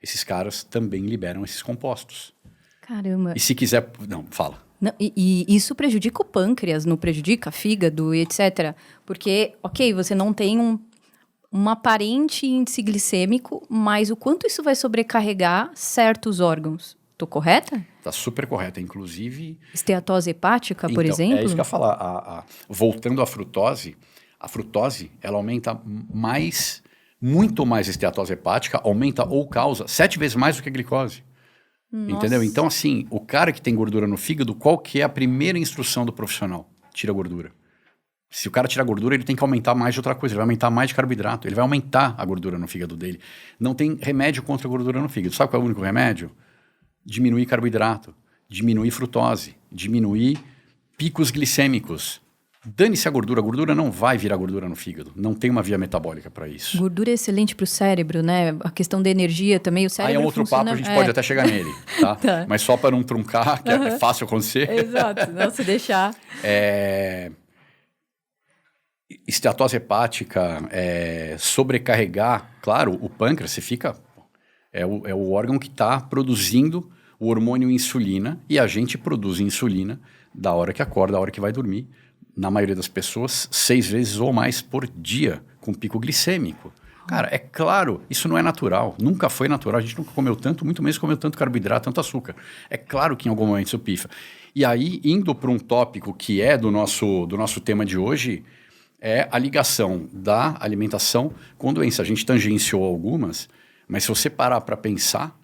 esses caras também liberam esses compostos. Caramba. E se quiser... Não, fala. Não, e isso prejudica o pâncreas, não prejudica fígado e etc. Porque, ok, você não tem um aparente índice glicêmico, mas o quanto isso vai sobrecarregar certos órgãos? Tô correta? Tá super correta, inclusive... Esteatose hepática, por então, exemplo? É isso que eu ia falar. Voltando à frutose, a frutose, ela aumenta muito mais a esteatose hepática, aumenta ou causa 7 vezes mais do que a glicose. Nossa. Entendeu? Então, assim, o cara que tem gordura no fígado, qual que é a primeira instrução do profissional? Tira a gordura. Se o cara tirar gordura, ele tem que aumentar mais de outra coisa, ele vai aumentar mais de carboidrato, ele vai aumentar a gordura no fígado dele. Não tem remédio contra a gordura no fígado. Sabe qual é o único remédio? Diminuir carboidrato, diminuir frutose, diminuir picos glicêmicos. Dane-se a gordura não vai virar gordura no fígado, não tem uma via metabólica para isso. Gordura é excelente para o cérebro, né? A questão da energia também, o cérebro é um outro funciona... papo, a gente pode até chegar nele, tá? Tá. Mas só para não truncar, que é fácil acontecer. Exato, não se deixar. Esteatose hepática, sobrecarregar, claro, o pâncreas, você fica... É o órgão que está produzindo o hormônio insulina, e a gente produz insulina da hora que acorda, da hora que vai dormir. Na maioria das pessoas, 6 vezes ou mais por dia, com pico glicêmico. Cara, é claro, isso não é natural. Nunca foi natural. A gente nunca comeu tanto, muito menos comeu tanto carboidrato, tanto açúcar. É claro que em algum momento isso pifa. E aí, indo para um tópico que é do nosso tema de hoje, é a ligação da alimentação com doença. A gente tangenciou algumas, mas se você parar para pensar,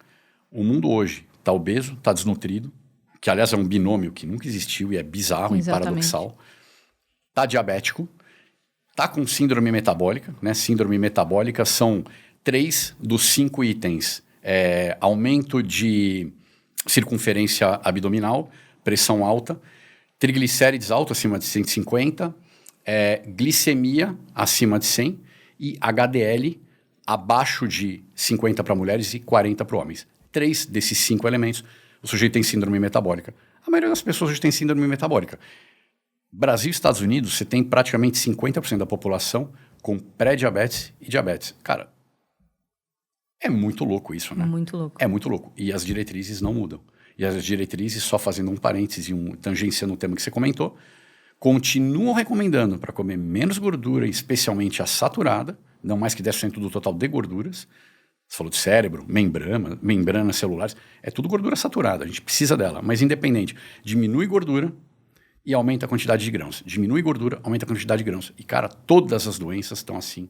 o mundo hoje está obeso, está desnutrido, que aliás é um binômio que nunca existiu e é bizarro e paradoxal. Está diabético, está com síndrome metabólica, né? Síndrome metabólica são 3 dos 5 itens. Aumento de circunferência abdominal, pressão alta, triglicérides alto, acima de 150, glicemia acima de 100 e HDL abaixo de 50 para mulheres e 40 para homens. 3 desses 5 elementos, o sujeito tem síndrome metabólica. A maioria das pessoas hoje tem síndrome metabólica. Brasil e Estados Unidos, você tem praticamente 50% da população com pré-diabetes e diabetes. Cara, é muito louco isso, né? Muito louco. É muito louco. E as diretrizes não mudam. E as diretrizes, só fazendo um parêntese, tangenciando o tema que você comentou, continuam recomendando para comer menos gordura, especialmente a saturada, não mais que 10% do total de gorduras. Você falou de cérebro, membranas celulares, é tudo gordura saturada, a gente precisa dela. Mas independente, diminui gordura e aumenta a quantidade de grãos. Diminui gordura, aumenta a quantidade de grãos. E, cara, todas as doenças estão assim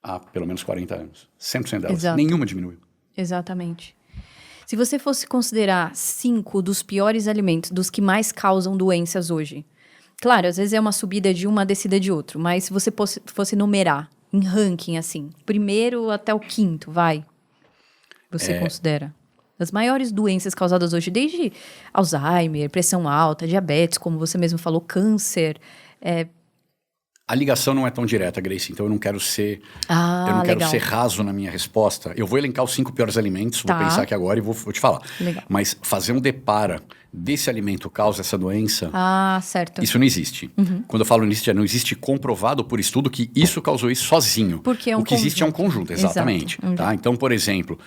há pelo menos 40 anos. 100% delas. Exato. Nenhuma diminuiu. Exatamente. Se você fosse considerar 5 dos piores alimentos, dos que mais causam doenças hoje, Claro, às vezes é uma subida de uma, descida de outro, mas se você fosse numerar em ranking, assim, primeiro até o quinto, você considera? As maiores doenças causadas hoje, desde Alzheimer, pressão alta, diabetes, como você mesmo falou, câncer. A ligação não é tão direta, Grace, então eu não quero ser Legal. ser raso na minha resposta. Eu vou elencar os 5 piores alimentos, vou pensar aqui agora e vou te falar. Legal. Mas fazer um depara desse alimento causa essa doença, certo. isso não existe. Quando eu falo nisso, não existe comprovado por estudo que isso causou isso sozinho. Porque o que existe é um conjunto, exatamente. Exato. Tá? Então, por exemplo,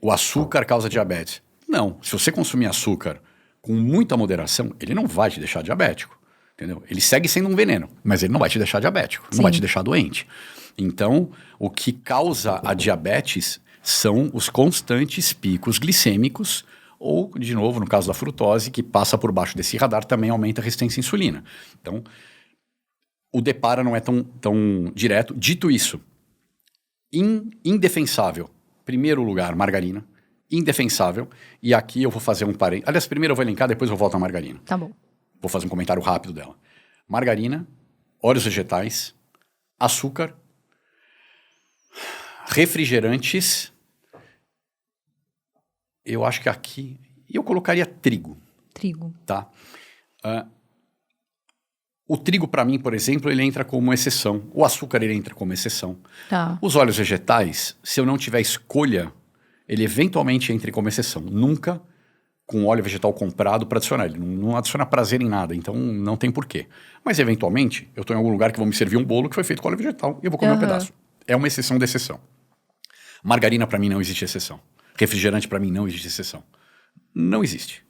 o açúcar causa diabetes. Não, se você consumir açúcar com muita moderação, ele não vai te deixar diabético. Entendeu? Ele segue sendo um veneno, mas ele não vai te deixar diabético, não vai te deixar doente. Então, o que causa a diabetes são os constantes picos glicêmicos, ou, de novo, no caso da frutose, que passa por baixo desse radar, também aumenta a resistência à insulina. Então, o depara não é tão direto. Dito isso, indefensável, primeiro lugar, margarina, indefensável, e aqui eu vou fazer um parênteses. Aliás, primeiro eu vou elencar, depois eu volto à margarina. Tá bom. Vou fazer um comentário rápido dela. Margarina, óleos vegetais, açúcar, refrigerantes. Eu acho que aqui... eu colocaria trigo. Trigo. Tá? O trigo, para mim, por exemplo, ele entra como exceção. O açúcar, ele entra como exceção. Tá. Os óleos vegetais, se eu não tiver escolha, ele eventualmente entra como exceção. Nunca com óleo vegetal comprado para adicionar. Ele não adiciona prazer em nada, então não tem porquê. Mas, eventualmente, eu estou em algum lugar que vão me servir um bolo que foi feito com óleo vegetal e eu vou comer um pedaço. É uma exceção da exceção. Margarina, para mim, não existe exceção. Refrigerante, para mim, não existe exceção. Não existe.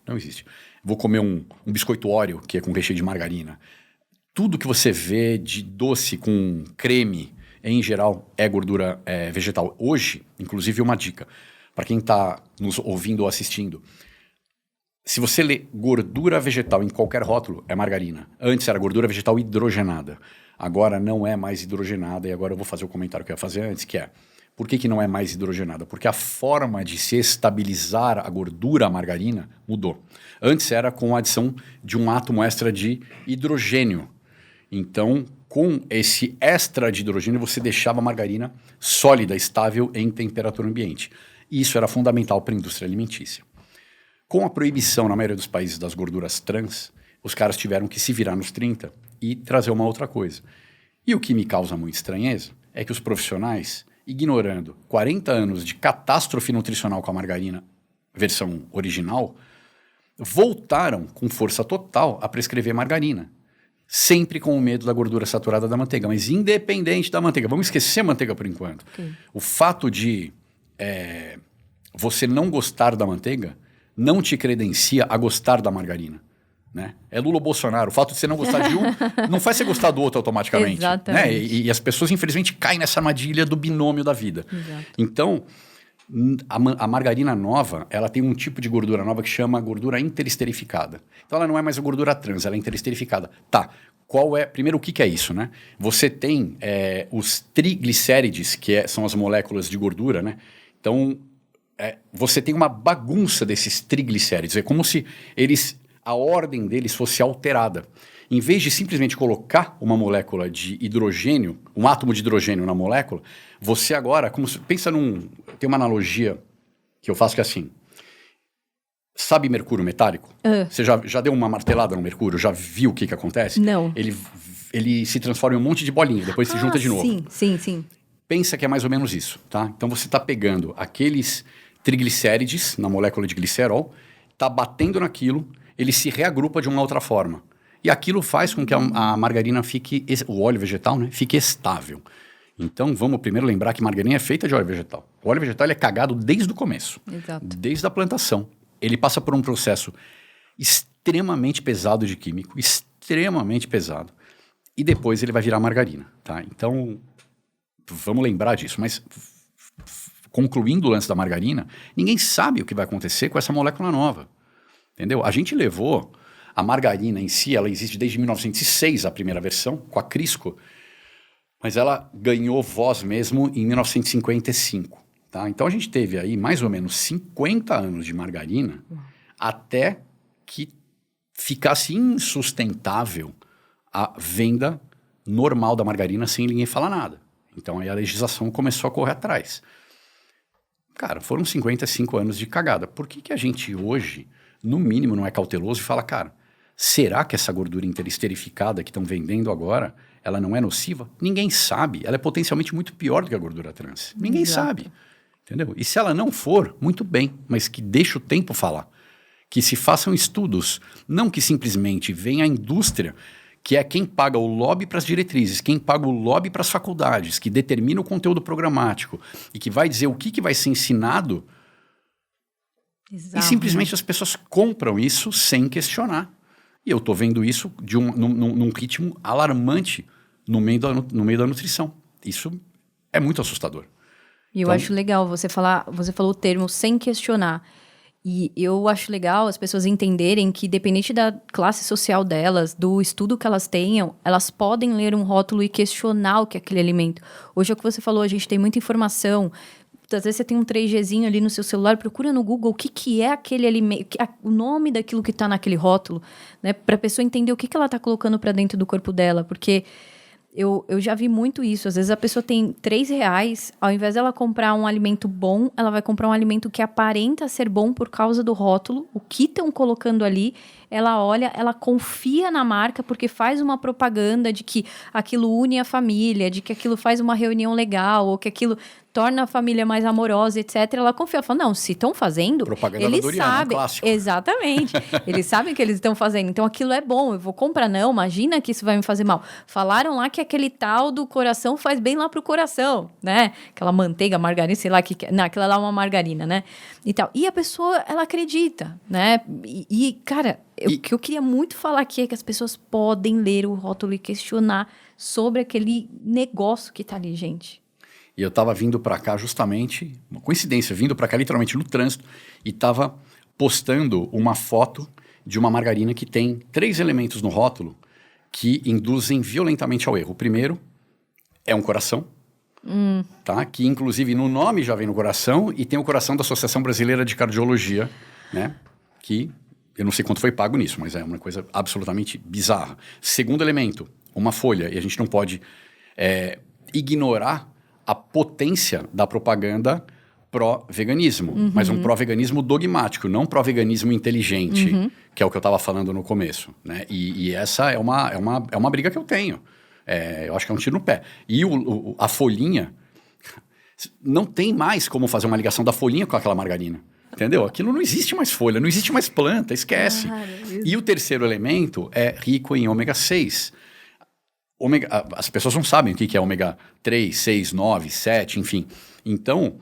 Vou comer um biscoito Oreo, que é com recheio de margarina. Tudo que você vê de doce com creme, em geral, é gordura vegetal. Hoje, inclusive, uma dica. Para quem está nos ouvindo ou assistindo, se você lê gordura vegetal em qualquer rótulo, é margarina. Antes era gordura vegetal hidrogenada. Agora não é mais hidrogenada. E agora eu vou fazer o comentário que eu ia fazer antes, que é... Por que não é mais hidrogenada? Porque a forma de se estabilizar a gordura, a margarina, mudou. Antes era com a adição de um átomo extra de hidrogênio. Então, com esse extra de hidrogênio, você deixava a margarina sólida, estável em temperatura ambiente. Isso era fundamental para a indústria alimentícia. Com a proibição, na maioria dos países, das gorduras trans, os caras tiveram que se virar nos 30 e trazer uma outra coisa. E o que me causa muita estranheza é que os profissionais, ignorando 40 anos de catástrofe nutricional com a margarina, versão original, voltaram com força total a prescrever margarina. Sempre com o medo da gordura saturada da manteiga, mas independente da manteiga. Vamos esquecer a manteiga por enquanto. Okay. O fato de você não gostar da manteiga não te credencia a gostar da margarina. Né? É Lula ou Bolsonaro. O fato de você não gostar de um não faz você gostar do outro automaticamente. Exatamente. Né? E as pessoas, infelizmente, caem nessa armadilha do binômio da vida. Exato. Então, a margarina nova, ela tem um tipo de gordura nova que chama gordura interesterificada. Então, ela não é mais a gordura trans, ela é interesterificada. Tá, primeiro, o que é isso, né? Você tem os triglicérides, que são as moléculas de gordura, né? Então, você tem uma bagunça desses triglicéridos. É como se a ordem deles fosse alterada. Em vez de simplesmente colocar uma molécula de hidrogênio, um átomo de hidrogênio na molécula, você agora, pensa tem uma analogia que eu faço que é assim. Sabe mercúrio metálico? Você já deu uma martelada no mercúrio? Já viu o que acontece? Não. Ele se transforma em um monte de bolinha, depois se junta de novo. Sim. Pensa que é mais ou menos isso, tá? Então você está pegando aqueles triglicérides na molécula de glicerol, está batendo naquilo, ele se reagrupa de uma outra forma. E aquilo faz com que a margarina o óleo vegetal, né, fique estável. Então, vamos primeiro lembrar que margarina é feita de óleo vegetal. O óleo vegetal é cagado desde o começo. Exato. Desde a plantação. Ele passa por um processo extremamente pesado de químico, extremamente pesado. E depois ele vai virar margarina, tá? Então, vamos lembrar disso. Mas, concluindo o lance da margarina, ninguém sabe o que vai acontecer com essa molécula nova. Entendeu? A gente levou... A margarina em si, ela existe desde 1906, a primeira versão, com a Crisco, mas ela ganhou voz mesmo em 1955. Tá? Então a gente teve aí mais ou menos 50 anos de margarina até que ficasse insustentável a venda normal da margarina sem ninguém falar nada. Então aí a legislação começou a correr atrás. Cara, foram 55 anos de cagada. Por que a gente hoje, no mínimo, não é cauteloso e fala, cara, será que essa gordura interesterificada que estão vendendo agora, ela não é nociva? Ninguém sabe. Ela é potencialmente muito pior do que a gordura trans. Ninguém sabe. Entendeu? E se ela não for, muito bem, mas que deixe o tempo falar. Que se façam estudos, não que simplesmente venha a indústria, que é quem paga o lobby para as diretrizes, quem paga o lobby para as faculdades, que determina o conteúdo programático e que vai dizer o que vai ser ensinado. Exato, e simplesmente as pessoas compram isso sem questionar. E eu estou vendo isso num ritmo alarmante no meio da nutrição. Isso é muito assustador. E eu acho legal você falou o termo sem questionar. E eu acho legal as pessoas entenderem que, dependente da classe social delas, do estudo que elas tenham, elas podem ler um rótulo e questionar o que é aquele alimento. Hoje é o que você falou, a gente tem muita informação. Às vezes você tem um 3Gzinho ali no seu celular, procura no Google o que é aquele alimento, o nome daquilo que está naquele rótulo, né? Para a pessoa entender o que ela está colocando para dentro do corpo dela. Porque eu já vi muito isso. Às vezes a pessoa tem R$3, ao invés dela comprar um alimento bom, ela vai comprar um alimento que aparenta ser bom por causa do rótulo, o que estão colocando ali. Ela olha, ela confia na marca porque faz uma propaganda de que aquilo une a família, de que aquilo faz uma reunião legal, ou que aquilo torna a família mais amorosa, etc. Ela confia, fala, não, se estão fazendo, propaganda eles Doriana, sabem. clássico. Exatamente. Eles sabem que eles estão fazendo. Então, aquilo é bom, eu vou comprar. Não, imagina que isso vai me fazer mal. Falaram lá que aquele tal do coração faz bem lá pro coração, né? Aquela manteiga, margarina, sei lá, não, aquela lá é uma margarina, né? E tal. E a pessoa, ela acredita, né? Cara, o que eu queria muito falar aqui é que as pessoas podem ler o rótulo e questionar sobre aquele negócio que tá ali, gente. E eu estava vindo para cá justamente, uma coincidência, vindo para cá literalmente no trânsito, e estava postando uma foto de uma margarina que tem 3 elementos no rótulo que induzem violentamente ao erro. O primeiro é um coração, tá? Que inclusive no nome já vem no coração, e tem o coração da Associação Brasileira de Cardiologia, né? Que eu não sei quanto foi pago nisso, mas é uma coisa absolutamente bizarra. Segundo elemento, uma folha, e a gente não pode ignorar a potência da propaganda pró-veganismo, mas um pró-veganismo dogmático, não pró-veganismo inteligente, que é o que eu estava falando no começo, né? E essa é uma briga que eu tenho. Eu acho que é um tiro no pé. E a folhinha, não tem mais como fazer uma ligação da folhinha com aquela margarina. Entendeu? Aquilo não existe mais folha, não existe mais planta, esquece. E o terceiro elemento é rico em ômega 6. As pessoas não sabem o que é ômega 3, 6, 9, 7, enfim. Então,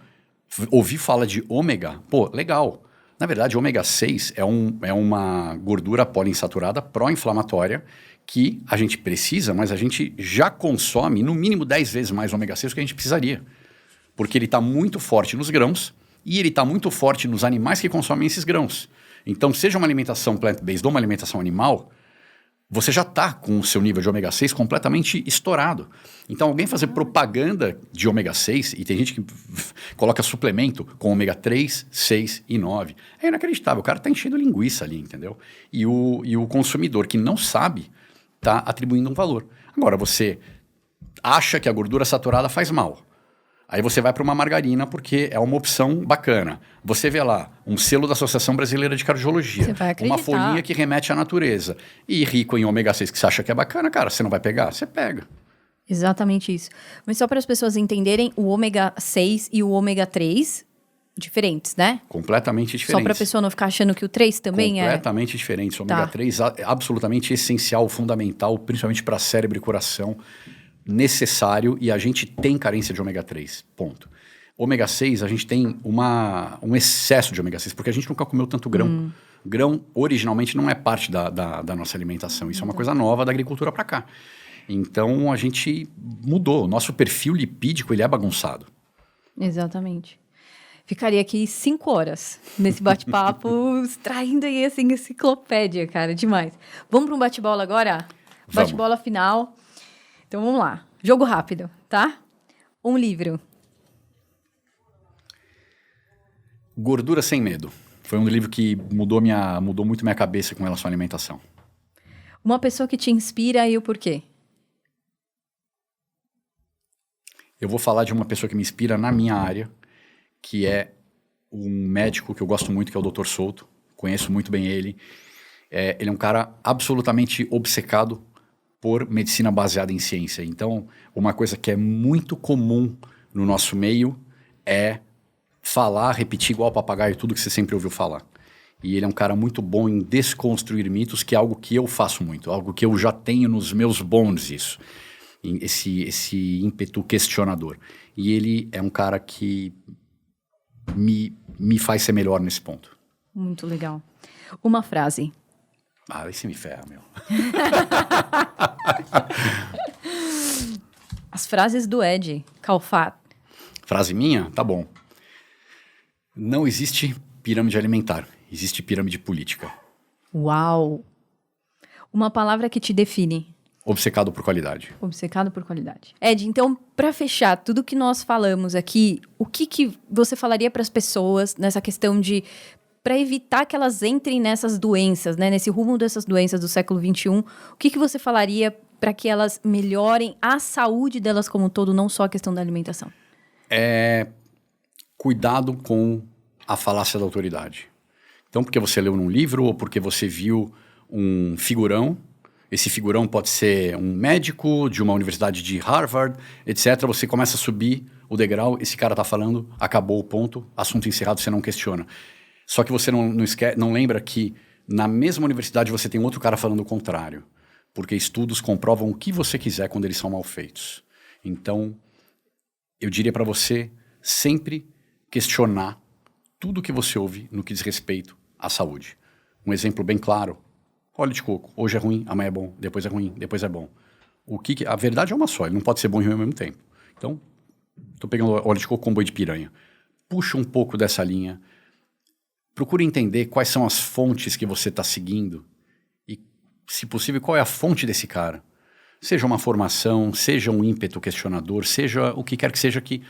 ouvir fala de ômega, pô, legal. Na verdade, ômega 6 é uma gordura poliinsaturada pró-inflamatória que a gente precisa, mas a gente já consome no mínimo 10 vezes mais ômega 6 do que a gente precisaria. Porque ele está muito forte nos grãos e ele está muito forte nos animais que consomem esses grãos. Então, seja uma alimentação plant-based ou uma alimentação animal, você já está com o seu nível de ômega 6 completamente estourado. Então, alguém fazer propaganda de ômega 6, e tem gente que coloca suplemento com ômega 3, 6 e 9, é inacreditável. O cara está enchendo linguiça ali, entendeu? E o consumidor que não sabe está atribuindo um valor. Agora, você acha que a gordura saturada faz mal. Aí você vai para uma margarina porque é uma opção bacana. Você vê lá um selo da Associação Brasileira de Cardiologia, você vai acreditar. Uma folhinha que remete à natureza e rico em ômega 6 que você acha que é bacana, cara, você não vai pegar? Você pega. Exatamente isso. Mas só para as pessoas entenderem, o ômega 6 e o ômega 3, diferentes, né? Completamente diferentes. Só para a pessoa não ficar achando que o 3 também completamente diferentes. O ômega 3 é absolutamente essencial, fundamental, principalmente para cérebro e coração. Necessário, e a gente tem carência de ômega 3, ponto. Ômega 6, a gente tem um excesso de ômega 6, porque a gente nunca comeu tanto grão. Grão, originalmente, não é parte da nossa alimentação. Isso é uma coisa nova da agricultura para cá. Então, a gente mudou. O nosso perfil lipídico, ele é bagunçado. Exatamente. Ficaria aqui 5 horas nesse bate-papo, extraindo aí, assim, enciclopédia, cara, demais. Vamos para um bate-bola agora? Bate-bola final. Então, vamos lá. Jogo rápido, tá? Um livro. Gordura Sem Medo. Foi um livro que mudou muito minha cabeça com relação à alimentação. Uma pessoa que te inspira e o porquê? Eu vou falar de uma pessoa que me inspira na minha área, que é um médico que eu gosto muito, que é o Dr. Souto. Conheço muito bem ele. Ele é um cara absolutamente obcecado por medicina baseada em ciência. Então, uma coisa que é muito comum no nosso meio é falar, repetir igual papagaio tudo que você sempre ouviu falar. E ele é um cara muito bom em desconstruir mitos, que é algo que eu faço muito, algo que eu já tenho nos meus bones, isso. Esse ímpeto questionador. E ele é um cara que me faz ser melhor nesse ponto. Muito legal. Uma frase. Aí você me ferra, meu. As frases do Ed Calfat. Frase minha? Tá bom. Não existe pirâmide alimentar, existe pirâmide política. Uau! Uma palavra que te define. Obcecado por qualidade. Obcecado por qualidade. Ed, então, para fechar tudo que nós falamos aqui, o que você falaria para as pessoas nessa questão de... para evitar que elas entrem nessas doenças, né? Nesse rumo dessas doenças do século XXI, o que você falaria para que elas melhorem a saúde delas como um todo, não só a questão da alimentação? Cuidado com a falácia da autoridade. Então, porque você leu num livro ou porque você viu um figurão, esse figurão pode ser um médico de uma universidade de Harvard, etc. Você começa a subir o degrau, esse cara está falando, acabou o ponto, assunto encerrado, você não questiona. Só que você não lembra que na mesma universidade você tem outro cara falando o contrário. Porque estudos comprovam o que você quiser quando eles são mal feitos. Então, eu diria para você sempre questionar tudo que você ouve no que diz respeito à saúde. Um exemplo bem claro, óleo de coco. Hoje é ruim, amanhã é bom, depois é ruim, depois é bom. A verdade é uma só, ele não pode ser bom e ruim ao mesmo tempo. Então, estou pegando óleo de coco com boi de piranha. Puxa um pouco dessa linha. Procure entender quais são as fontes que você está seguindo e, se possível, qual é a fonte desse cara. Seja uma formação, seja um ímpeto questionador, seja o que quer que seja que...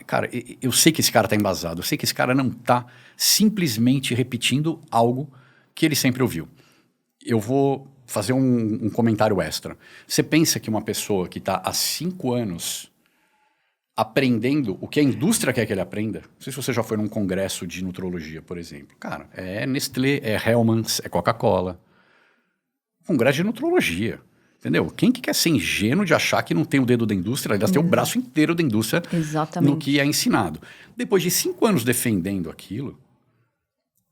Cara, eu sei que esse cara está embasado, eu sei que esse cara não está simplesmente repetindo algo que ele sempre ouviu. Eu vou fazer um comentário extra. Você pensa que uma pessoa que está há 5 anos... aprendendo o que a indústria quer que ele aprenda. Não sei se você já foi num congresso de nutrologia, por exemplo. Cara, é Nestlé, é Hellmann's, é Coca-Cola. Congresso de nutrologia, entendeu? Quem que quer ser ingênuo de achar que não tem o dedo da indústria? Aliás, tem o braço inteiro da indústria. Exatamente. No que é ensinado. Depois de 5 anos defendendo aquilo,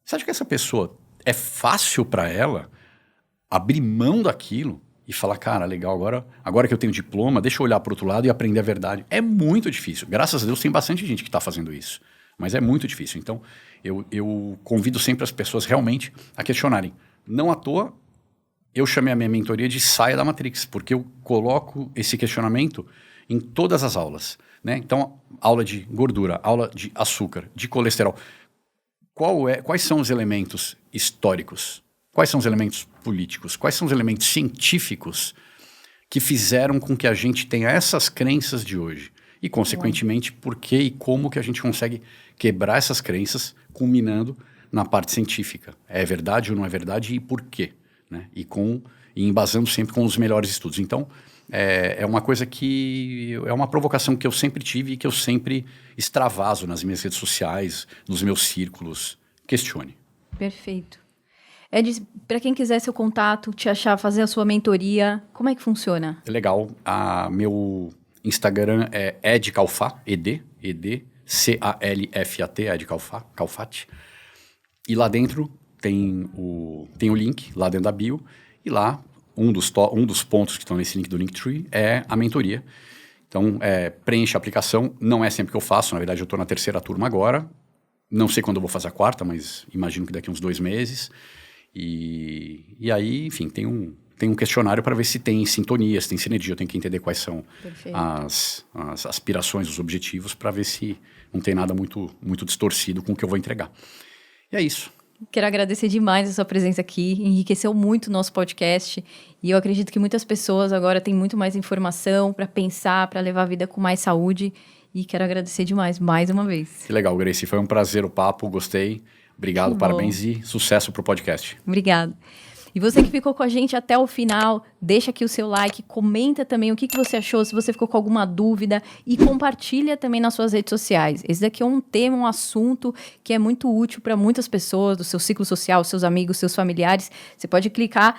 você acha que essa pessoa, é fácil para ela abrir mão daquilo e falar, cara, legal, agora que eu tenho diploma, deixa eu olhar para o outro lado e aprender a verdade. É muito difícil. Graças a Deus tem bastante gente que está fazendo isso. Mas é muito difícil. Então, eu convido sempre as pessoas realmente a questionarem. Não à toa, eu chamei a minha mentoria de Saia da Matrix, porque eu coloco esse questionamento em todas as aulas. Né? Então, aula de gordura, aula de açúcar, de colesterol. Quais são os elementos históricos? Quais são os elementos políticos? Quais são os elementos científicos que fizeram com que a gente tenha essas crenças de hoje? E, consequentemente, por que e como que a gente consegue quebrar essas crenças, culminando na parte científica? É verdade ou não é verdade e por quê? Né? E embasando sempre com os melhores estudos. Então, é uma coisa que... é uma provocação que eu sempre tive e que eu sempre extravaso nas minhas redes sociais, nos meus círculos. Questione. Perfeito. Ed, para quem quiser seu contato, te achar, fazer a sua mentoria, como é que funciona? É legal. Meu Instagram é Ed Calfat, E-D-C-A-L-F-A-T, Ed Calfat. E lá dentro tem o link, lá dentro da bio. E lá, um dos pontos que estão nesse link do Linktree é a mentoria. Então, preenche a aplicação. Não é sempre que eu faço, na verdade eu estou na 3ª turma agora. Não sei quando eu vou fazer a 4ª, mas imagino que daqui a uns 2 meses. E aí, enfim, tem um questionário para ver se tem sintonia, se tem sinergia. Eu tenho que entender quais são as aspirações, os objetivos, para ver se não tem nada muito, muito distorcido com o que eu vou entregar. E é isso. Quero agradecer demais a sua presença aqui, enriqueceu muito o nosso podcast e eu acredito que muitas pessoas agora têm muito mais informação para pensar, para levar a vida com mais saúde e quero agradecer demais, mais uma vez. Que legal, Gracie, foi um prazer o papo, gostei. Obrigado, parabéns e sucesso para o podcast. Obrigado. E você que ficou com a gente até o final, deixa aqui o seu like, comenta também o que você achou, se você ficou com alguma dúvida e compartilha também nas suas redes sociais. Esse daqui é um tema, um assunto que é muito útil para muitas pessoas, do seu ciclo social, seus amigos, seus familiares. Você pode clicar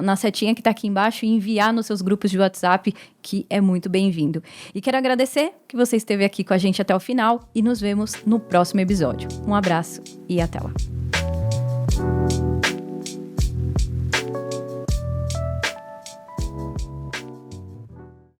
na setinha que está aqui embaixo e enviar nos seus grupos de WhatsApp, que é muito bem-vindo. E quero agradecer que você esteve aqui com a gente até o final e nos vemos no próximo episódio. Um abraço e até lá.